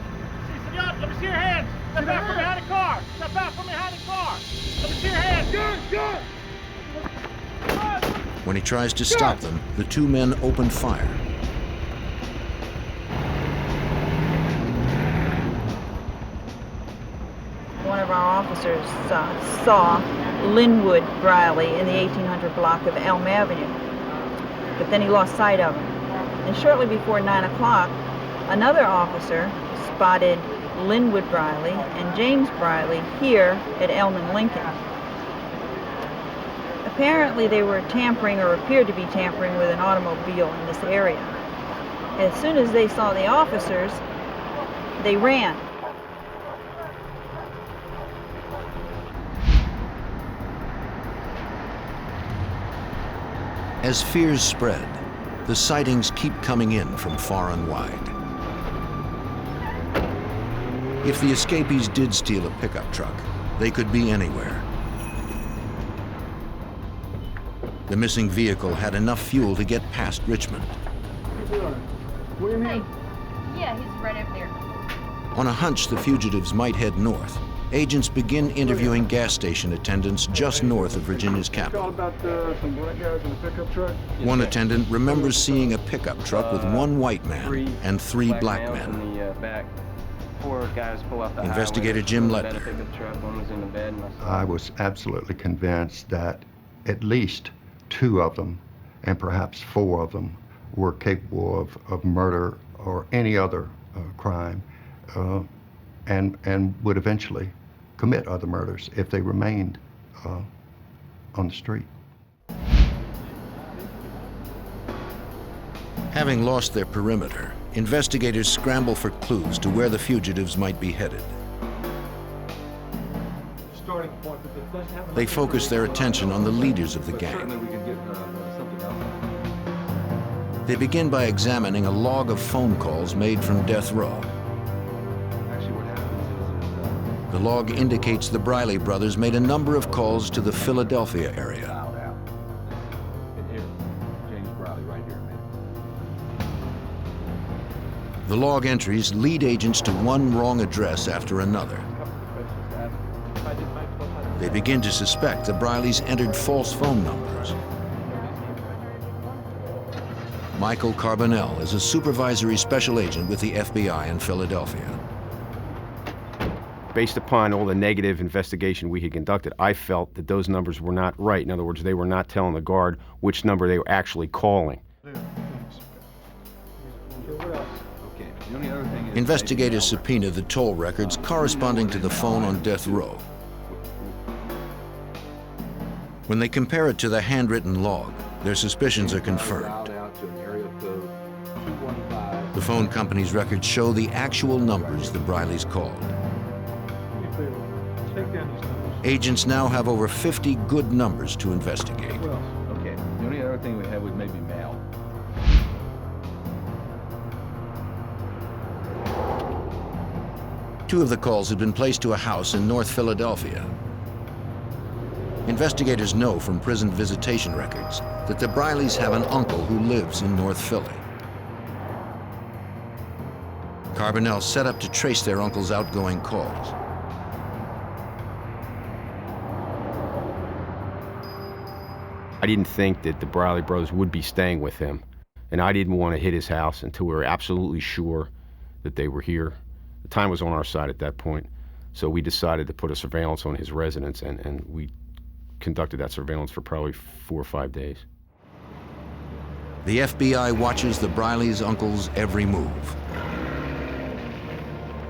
See some y'all. Let me see your hands. Step out from behind the car. Step out from behind the car. Let me see your hands. Good. When he tries to stop them, the two men open fire. One of our officers saw Linwood Briley in the 1800 block of Elm Avenue, but then he lost sight of him. And shortly before 9 o'clock, another officer spotted Linwood Briley and James Briley here at Elm and Lincoln. Apparently they were tampering, or appeared to be tampering, with an automobile in this area. As soon as they saw the officers, they ran. As fears spread, the sightings keep coming in from far and wide. If the escapees did steal a pickup truck, they could be anywhere. The missing vehicle had enough fuel to get past Richmond. Hey. Yeah, he's right up there. On a hunch the fugitives might head north, agents begin interviewing gas station attendants just north of Virginia's capital. About some black guys in a pickup truck. One attendant remembers seeing a pickup truck with one white man and three black men. In the back. 4 guys pull off the Investigator Jim Ledner. Pickup truck. One was in the bed. I was absolutely convinced that at least 2 of them, and perhaps 4 of them, were capable of murder or any other crime, and would eventually commit other murders if they remained on the street. Having lost their perimeter, investigators scramble for clues to where the fugitives might be headed. They focus their attention on the leaders of the gang. They begin by examining a log of phone calls made from death row. The log indicates the Briley brothers made a number of calls to the Philadelphia area. The log entries lead agents to one wrong address after another. They begin to suspect the Brileys entered false phone numbers. Michael Carbonell is a supervisory special agent with the FBI in Philadelphia. Based upon all the negative investigation we had conducted, I felt that those numbers were not right. In other words, they were not telling the guard which number they were actually calling. Investigators subpoena the toll records corresponding to the phone on death row. When they compare it to the handwritten log, their suspicions are confirmed. The phone company's records show the actual numbers the Brileys called. Agents now have over 50 good numbers to investigate. Okay, the only other thing we had was maybe mail. Two of the calls had been placed to a house in North Philadelphia. Investigators know from prison visitation records that the Brileys have an uncle who lives in North Philly. Carbonell set up to trace their uncle's outgoing calls. I didn't think that the Briley brothers would be staying with him, and I didn't want to hit his house until we were absolutely sure that they were here. The time was on our side at that point, so we decided to put a surveillance on his residence, and we conducted that surveillance for probably 4 or 5 days. The FBI watches the Brileys' uncle's every move.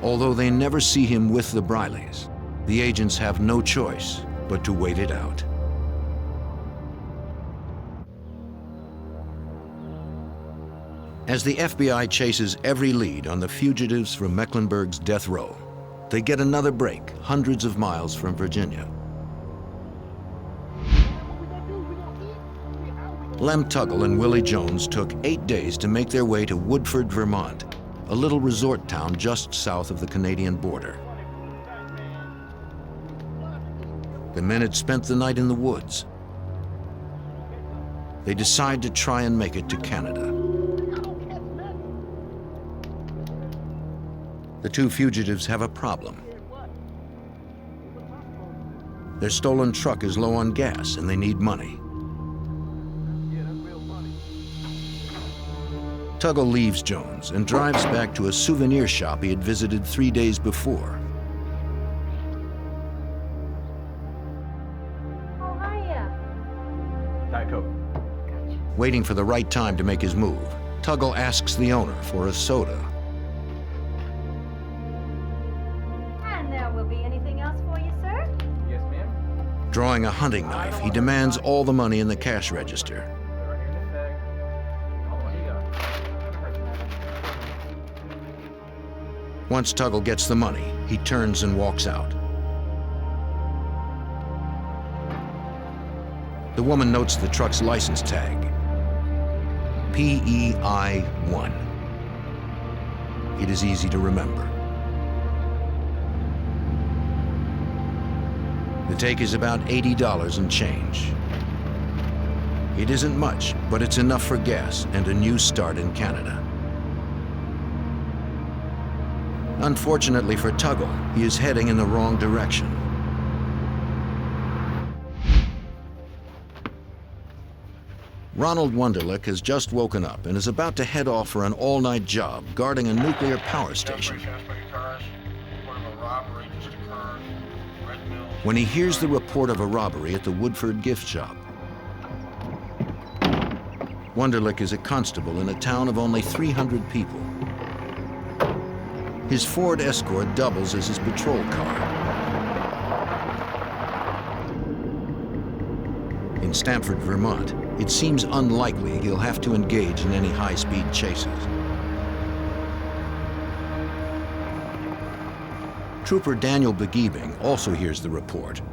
Although they never see him with the Brileys, the agents have no choice but to wait it out. As the FBI chases every lead on the fugitives from Mecklenburg's death row, they get another break hundreds of miles from Virginia. Lem Tuggle and Willie Jones took 8 days to make their way to Woodford, Vermont, a little resort town just south of the Canadian border. The men had spent the night in the woods. They decide to try and make it to Canada. The two fugitives have a problem. Their stolen truck is low on gas and they need money. Tuggle leaves Jones and drives back to a souvenir shop he had visited 3 days before. Oh, hiya. Diet Coke. Waiting for the right time to make his move, Tuggle asks the owner for a soda. And there will be anything else for you, sir? Yes, ma'am. Drawing a hunting knife, he demands all the money in the cash register. Once Tuggle gets the money, he turns and walks out. The woman notes the truck's license tag, PEI-1. It is easy to remember. The take is about $80 and change. It isn't much, but it's enough for gas and a new start in Canada. Unfortunately for Tuggle, he is heading in the wrong direction. Ronald Wunderlich has just woken up and is about to head off for an all-night job guarding a nuclear power station. When he hears the report of a robbery at the Woodford gift shop. Wunderlich is a constable in a town of only 300 people. His Ford Escort doubles as his patrol car. In Stamford, Vermont, it seems unlikely he'll have to engage in any high-speed chases. Trooper Daniel Begebing also hears the report.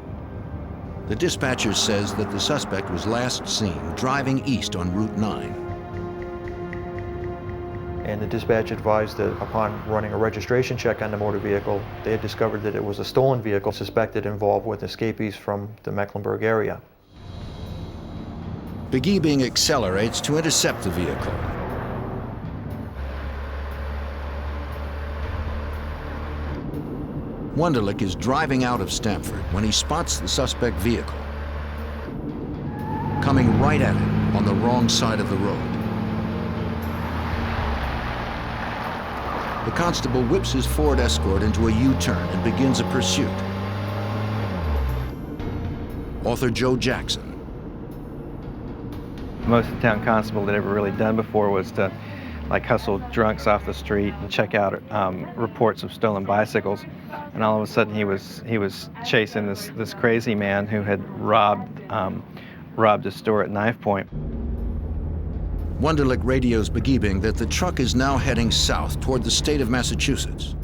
The dispatcher says that the suspect was last seen driving east on Route 9. And the dispatch advised that upon running a registration check on the motor vehicle, they had discovered that it was a stolen vehicle suspected involved with escapees from the Mecklenburg area. Begebing accelerates to intercept the vehicle. Wunderlich is driving out of Stamford when he spots the suspect vehicle coming right at him on the wrong side of the road. The constable whips his Ford Escort into a U-turn and begins a pursuit. Author Joe Jackson. Most of the town constable had ever really done before was to hustle drunks off the street and check out reports of stolen bicycles. And all of a sudden he was chasing this crazy man who had robbed a store at knife point. Wunderlich radios Begebing that the truck is now heading south toward the state of Massachusetts.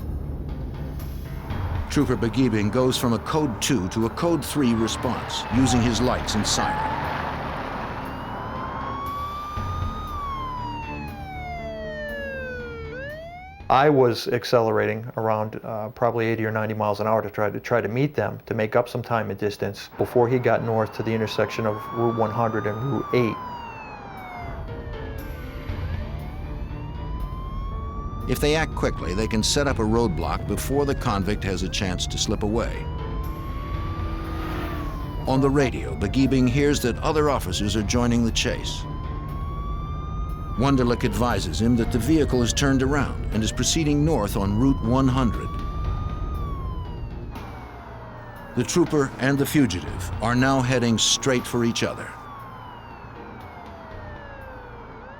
Trooper Begebing goes from a Code 2 to a Code 3 response, using his lights and siren. I was accelerating around probably 80 or 90 miles an hour to try to meet them, to make up some time and distance before he got north to the intersection of Route 100 and Route 8. If they act quickly, they can set up a roadblock before the convict has a chance to slip away. On the radio, Begiebing hears that other officers are joining the chase. Wunderlich advises him that the vehicle is turned around and is proceeding north on Route 100. The trooper and the fugitive are now heading straight for each other.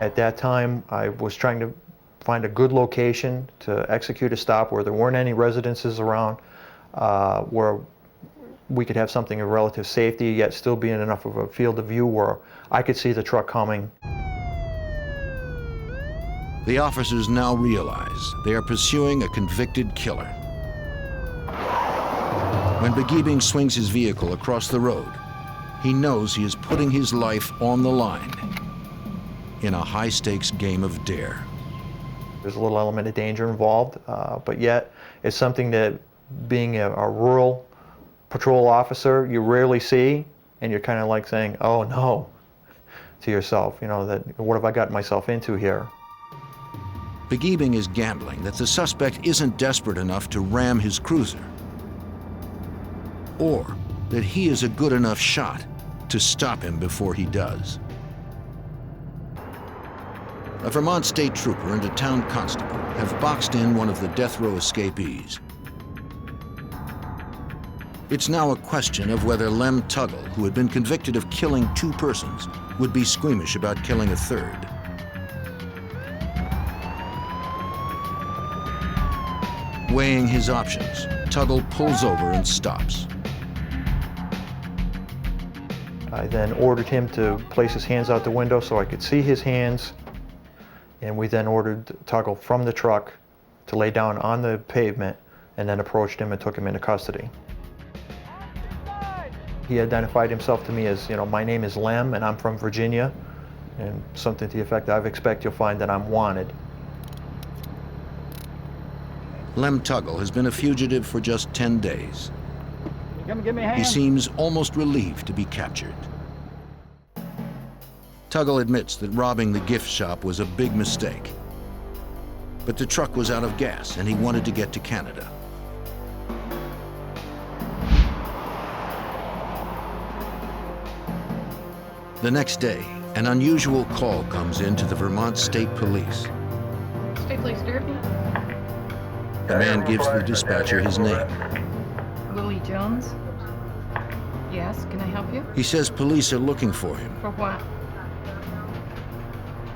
At that time, I was trying to find a good location to execute a stop where there weren't any residences around, where we could have something of relative safety, yet still be in enough of a field of view where I could see the truck coming. The officers now realize they are pursuing a convicted killer. When Begiebing swings his vehicle across the road, he knows he is putting his life on the line in a high-stakes game of dare. There's a little element of danger involved, but yet it's something that, being a rural patrol officer, you rarely see, and you're kind of like saying, oh no, to yourself, you know, that what have I gotten myself into here? Begiebing is gambling that the suspect isn't desperate enough to ram his cruiser, or that he is a good enough shot to stop him before he does. A Vermont state trooper and a town constable have boxed in one of the death row escapees. It's now a question of whether Lem Tuggle, who had been convicted of killing 2 persons, would be squeamish about killing a 3rd. Weighing his options, Tuggle pulls over and stops. I then ordered him to place his hands out the window so I could see his hands, and we then ordered Tuggle from the truck to lay down on the pavement, and then approached him and took him into custody. He identified himself to me as, you know, my name is Lem and I'm from Virginia, and something to the effect, I expect you'll find that I'm wanted. Lem Tuggle has been a fugitive for just 10 days. Come and give me a hand. He seems almost relieved to be captured. Tuggle admits that robbing the gift shop was a big mistake. But the truck was out of gas and he wanted to get to Canada. The next day, an unusual call comes in to the Vermont State Police. State Police Derby. The man gives the dispatcher his name. Willie Jones. Yes, can I help you? He says police are looking for him. For what?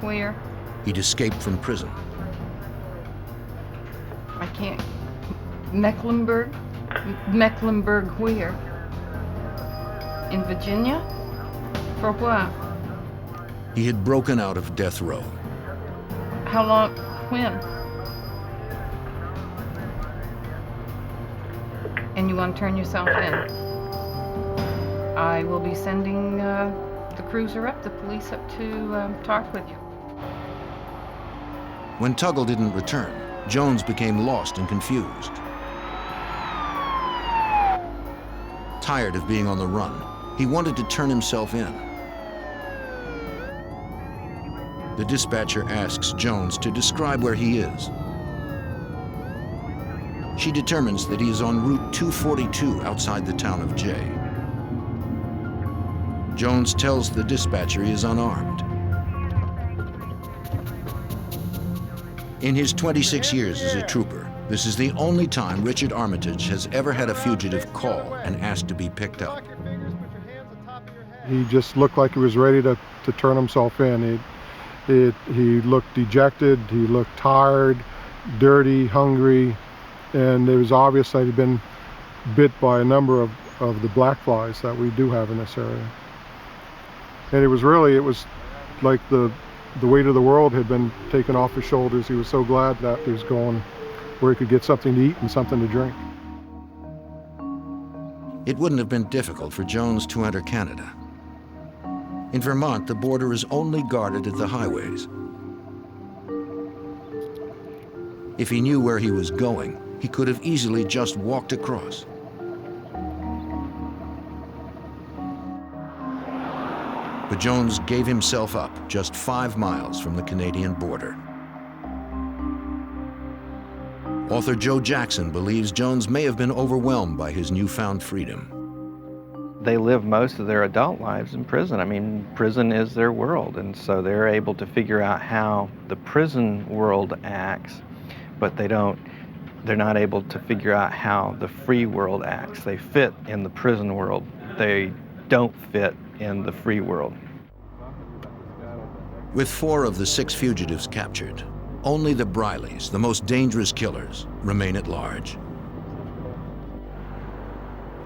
Where? He'd escaped from prison. I can't. Mecklenburg? Mecklenburg where? In Virginia? For what? He had broken out of death row. How long? When? And you want to turn yourself in? I will be sending the cruiser up, the police up to talk with you. When Tuggle didn't return, Jones became lost and confused. Tired of being on the run, he wanted to turn himself in. The dispatcher asks Jones to describe where he is. She determines that he is on Route 242 outside the town of Jay. Jones tells the dispatcher he is unarmed. In his 26 years as a trooper, this is the only time Richard Armitage has ever had a fugitive call and ask to be picked up. He just looked like he was ready to turn himself in. He looked dejected, he looked tired, dirty, hungry, and it was obvious that he'd been bit by a number of the black flies that we do have in this area. And it was like the weight of the world had been taken off his shoulders. He was so glad that he was going where he could get something to eat and something to drink. It wouldn't have been difficult for Jones to enter Canada. In Vermont, the border is only guarded at the highways. If he knew where he was going, he could have easily just walked across. But Jones gave himself up just 5 miles from the Canadian border. Author Joe Jackson believes Jones may have been overwhelmed by his newfound freedom. They live most of their adult lives in prison. I mean, prison is their world, and so they're able to figure out how the prison world acts, but they're not able to figure out how the free world acts. They fit in the prison world. They don't fit in the free world. With 4 of the 6 fugitives captured, only the Brileys, the most dangerous killers, remain at large.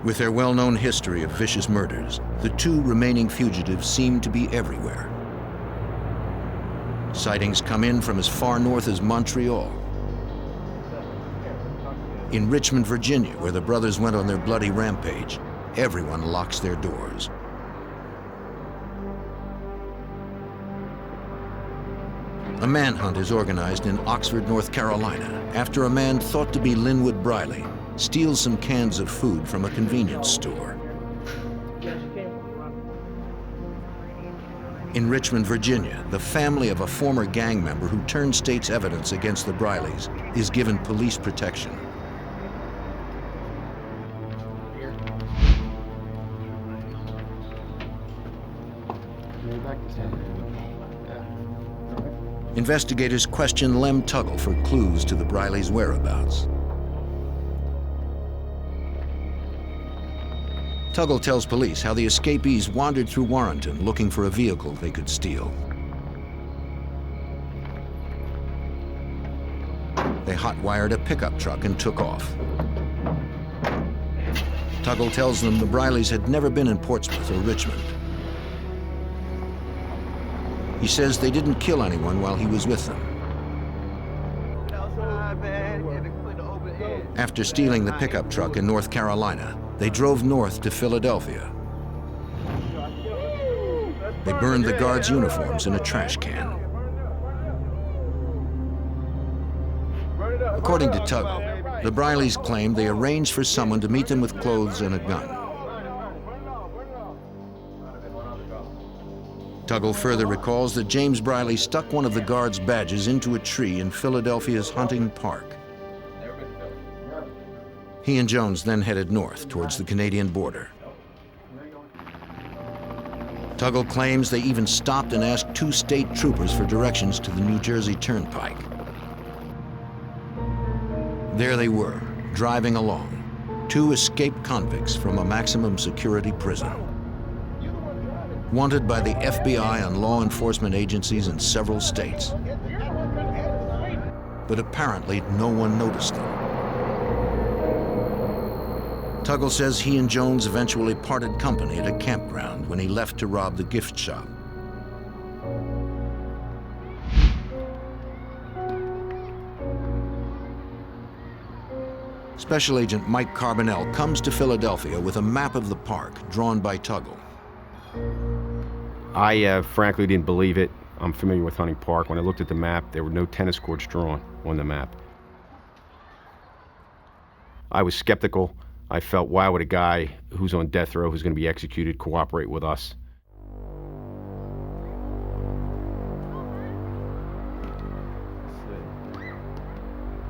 With their well-known history of vicious murders, the 2 remaining fugitives seem to be everywhere. Sightings come in from as far north as Montreal. In Richmond, Virginia, where the brothers went on their bloody rampage, everyone locks their doors. A manhunt is organized in Oxford, North Carolina, after a man thought to be Linwood Briley steals some cans of food from a convenience store. In Richmond, Virginia, the family of a former gang member who turned state's evidence against the Brileys is given police protection. Investigators question Lem Tuggle for clues to the Brileys' whereabouts. Tuggle tells police how the escapees wandered through Warrenton looking for a vehicle they could steal. They hot-wired a pickup truck and took off. Tuggle tells them the Brileys had never been in Portsmouth or Richmond. He says they didn't kill anyone while he was with them. After stealing the pickup truck in North Carolina, they drove north to Philadelphia. They burned the guards' uniforms in a trash can. According to Tuggle, the Brileys claimed they arranged for someone to meet them with clothes and a gun. Tuggle further recalls that James Briley stuck one of the guards' badges into a tree in Philadelphia's Hunting Park. He and Jones then headed north towards the Canadian border. Tuggle claims they even stopped and asked 2 state troopers for directions to the New Jersey Turnpike. There they were, driving along, 2 escaped convicts from a maximum security prison. Wanted by the FBI and law enforcement agencies in several states. But apparently no one noticed them. Tuggle says he and Jones eventually parted company at a campground when he left to rob the gift shop. Special Agent Mike Carbonell comes to Philadelphia with a map of the park drawn by Tuggle. I frankly didn't believe it. I'm familiar with Hunting Park. When I looked at the map, there were no tennis courts drawn on the map. I was skeptical. I felt, why would a guy who's on death row, who's going to be executed, cooperate with us?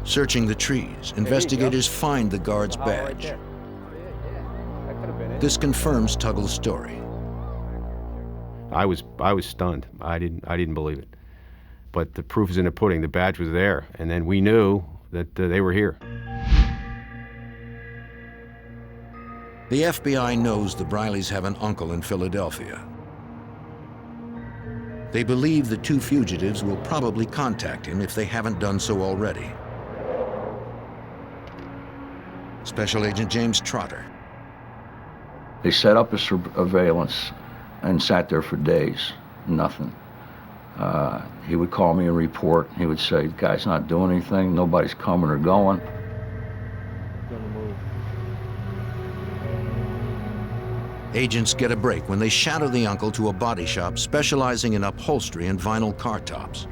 Searching the trees, investigators find the guard's badge. This confirms Tuggle's story. I was stunned. I didn't believe it. But the proof is in the pudding. The badge was there, and then we knew that they were here. The FBI knows the Brileys have an uncle in Philadelphia. They believe the 2 fugitives will probably contact him if they haven't done so already. Special Agent James Trotter. They set up a surveillance and sat there for days, nothing. He would call me and report. He would say, the guy's not doing anything, nobody's coming or going. Agents get a break when they shadow the uncle to a body shop specializing in upholstery and vinyl car tops.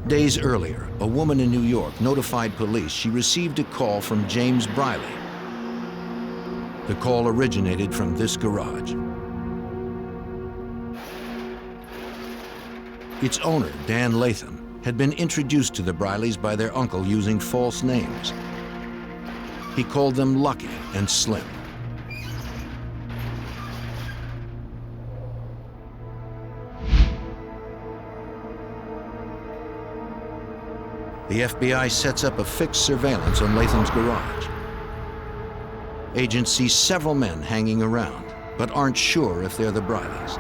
Days earlier, a woman in New York notified police she received a call from James Briley. The call originated from this garage. Its owner, Dan Latham, had been introduced to the Brileys by their uncle using false names. He called them Lucky and Slim. The FBI sets up a fixed surveillance on Latham's garage. Agents see several men hanging around, but aren't sure if they're the Brileys.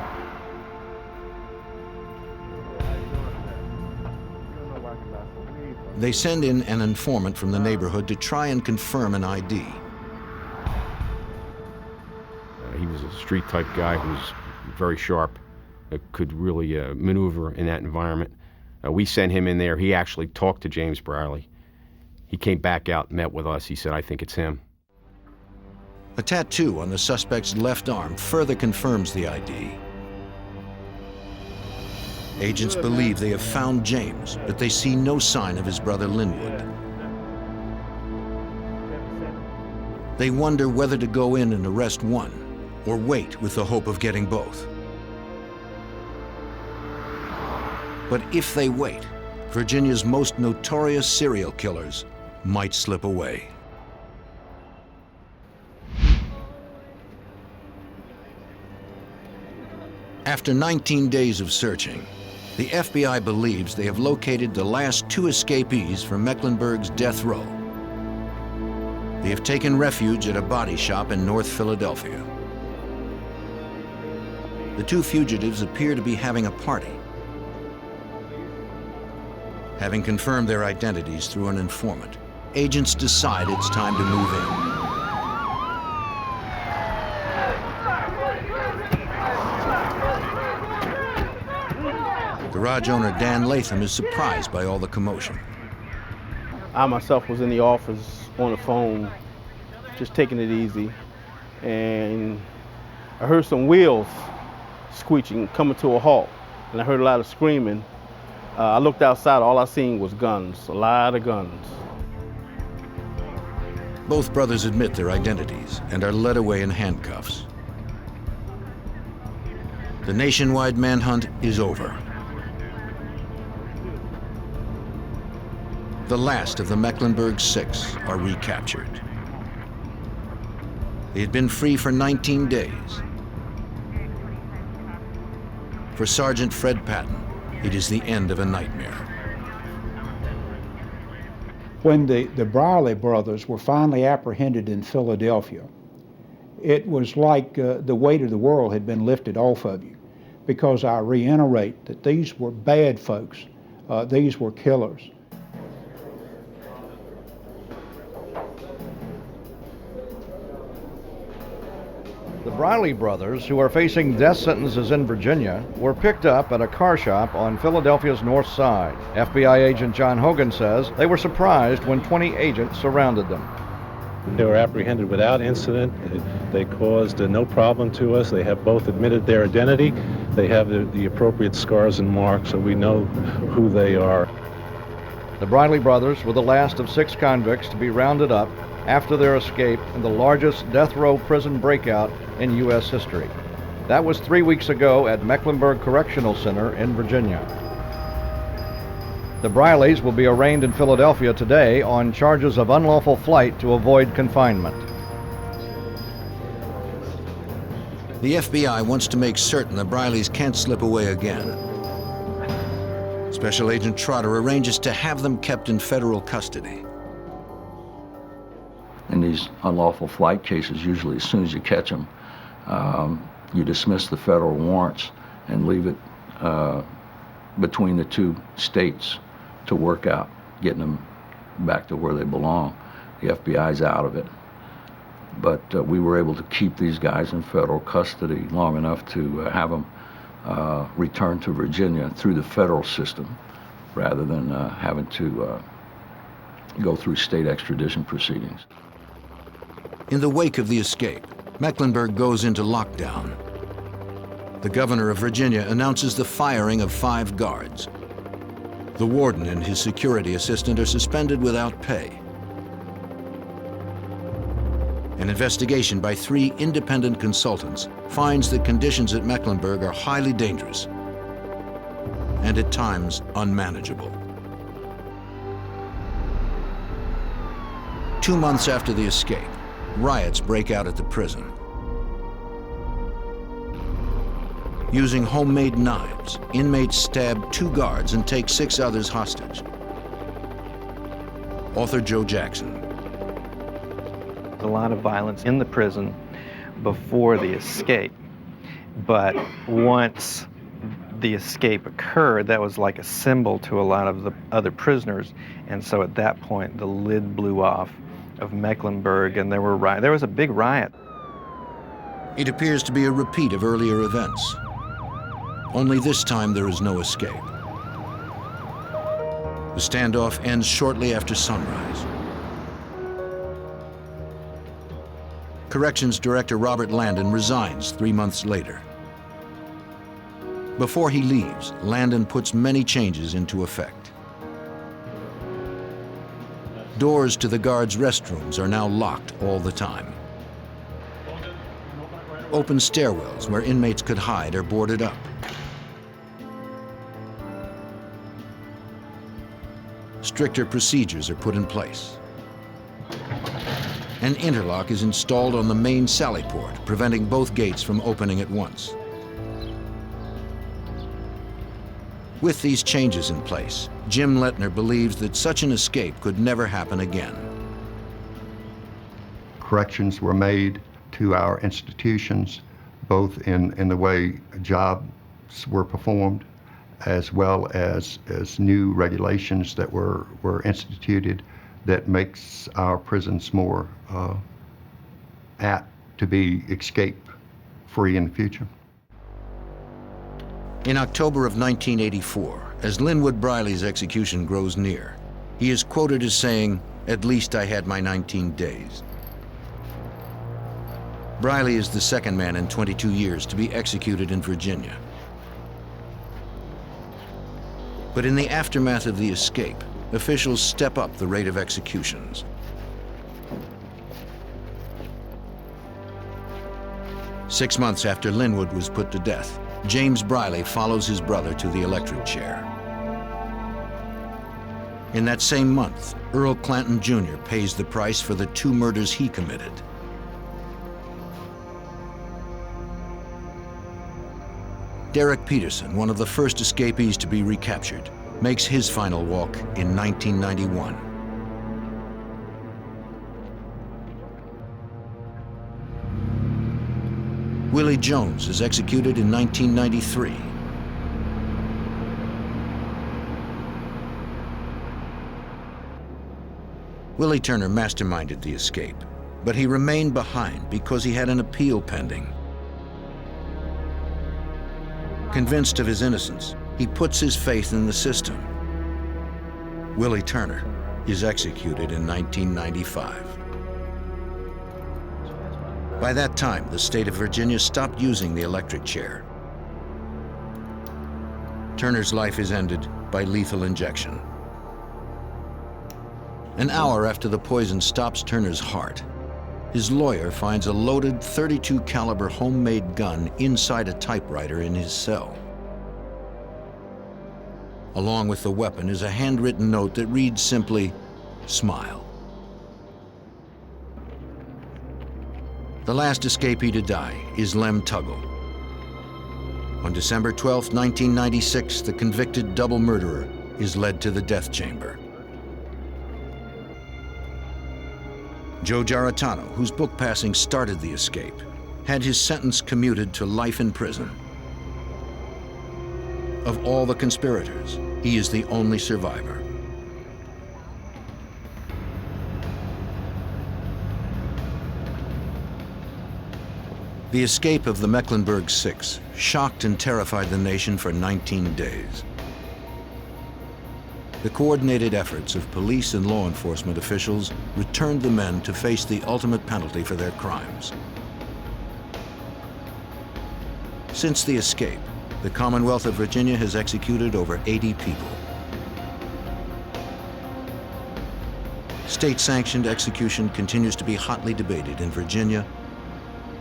They send in an informant from the neighborhood to try and confirm an ID. He was a street-type guy who was very sharp, could really maneuver in that environment. We sent him in there. He actually talked to James Briley. He came back out and met with us. He said, "I think it's him." A tattoo on the suspect's left arm further confirms the ID. Agents believe they have found James, but they see no sign of his brother Linwood. They wonder whether to go in and arrest one, or wait with the hope of getting both. But if they wait, Virginia's most notorious serial killers might slip away. After 19 days of searching, the FBI believes they have located the last two escapees from Mecklenburg's death row. They have taken refuge at a body shop in North Philadelphia. The two fugitives appear to be having a party. Having confirmed their identities through an informant, agents decide it's time to move in. Garage owner Dan Latham is surprised by all the commotion. I myself was in the office on the phone, just taking it easy, and I heard some wheels screeching, coming to a halt, and I heard a lot of screaming. I looked outside, all I seen was guns, a lot of guns. Both brothers admit their identities and are led away in handcuffs. The nationwide manhunt is over. The last of the Mecklenburg Six are recaptured. They had been free for 19 days. For Sergeant Fred Patton, it is the end of a nightmare. When the Briley brothers were finally apprehended in Philadelphia, it was like the weight of the world had been lifted off of you, because I reiterate that these were bad folks. These were killers. The Briley brothers, who are facing death sentences in Virginia, were picked up at a car shop on Philadelphia's north side. FBI agent John Hogan says they were surprised when 20 agents surrounded them. They were apprehended without incident. They caused no problem to us. They have both admitted their identity. They have the appropriate scars and marks, so we know who they are. The Briley brothers were the last of 6 convicts to be rounded up after their escape in the largest death row prison breakout in U.S. history. That was 3 weeks ago at Mecklenburg Correctional Center in Virginia. The Brileys will be arraigned in Philadelphia today on charges of unlawful flight to avoid confinement. The FBI wants to make certain the Brileys can't slip away again. Special Agent Trotter arranges to have them kept in federal custody. In these unlawful flight cases, usually as soon as you catch them, you dismiss the federal warrants and leave it between the two states to work out getting them back to where they belong. The FBI's out of it. But we were able to keep these guys in federal custody long enough to have them return to Virginia through the federal system rather than having to go through state extradition proceedings. In the wake of the escape, Mecklenburg goes into lockdown. The governor of Virginia announces the firing of 5 guards. The warden and his security assistant are suspended without pay. An investigation by 3 independent consultants finds that conditions at Mecklenburg are highly dangerous and at times unmanageable. 2 months after the escape, riots break out at the prison. Using homemade knives, inmates stab 2 guards and take 6 others hostage. Author Joe Jackson. A lot of violence in the prison before the escape, but once the escape occurred, that was like a symbol to a lot of the other prisoners, and so at that point the lid blew off of Mecklenburg, and there was a big riot. It appears to be a repeat of earlier events. Only this time there is no escape. The standoff ends shortly after sunrise. Corrections Director Robert Landon resigns 3 months later. Before he leaves, Landon puts many changes into effect. Doors to the guards' restrooms are now locked all the time. Open stairwells where inmates could hide are boarded up. Stricter procedures are put in place. An interlock is installed on the main sally port, preventing both gates from opening at once. With these changes in place, Jim Lettner believes that such an escape could never happen again. Corrections were made to our institutions, both in the way jobs were performed, as well as new regulations that were instituted that makes our prisons more apt to be escape-free in the future. In October of 1984, as Linwood Briley's execution grows near, he is quoted as saying, "At least I had my 19 days." Briley is the second man in 22 years to be executed in Virginia. But in the aftermath of the escape, officials step up the rate of executions. 6 months after Linwood was put to death, James Briley follows his brother to the electric chair. In that same month, Earl Clanton Jr. pays the price for the 2 murders he committed. Derek Peterson, one of the first escapees to be recaptured, makes his final walk in 1991. Willie Jones is executed in 1993. Willie Turner masterminded the escape, but he remained behind because he had an appeal pending. Convinced of his innocence, he puts his faith in the system. Willie Turner is executed in 1995. By that time, the state of Virginia stopped using the electric chair. Turner's life is ended by lethal injection. An hour after the poison stops Turner's heart, his lawyer finds a loaded .32 caliber homemade gun inside a typewriter in his cell. Along with the weapon is a handwritten note that reads simply, "Smile." The last escapee to die is Lem Tuggle. On December 12, 1996, the convicted double murderer is led to the death chamber. Joe Giarratano, whose book passing started the escape, had his sentence commuted to life in prison. Of all the conspirators, he is the only survivor. The escape of the Mecklenburg Six shocked and terrified the nation for 19 days. The coordinated efforts of police and law enforcement officials returned the men to face the ultimate penalty for their crimes. Since the escape, the Commonwealth of Virginia has executed over 80 people. State-sanctioned execution continues to be hotly debated in Virginia,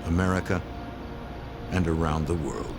America, and around the world.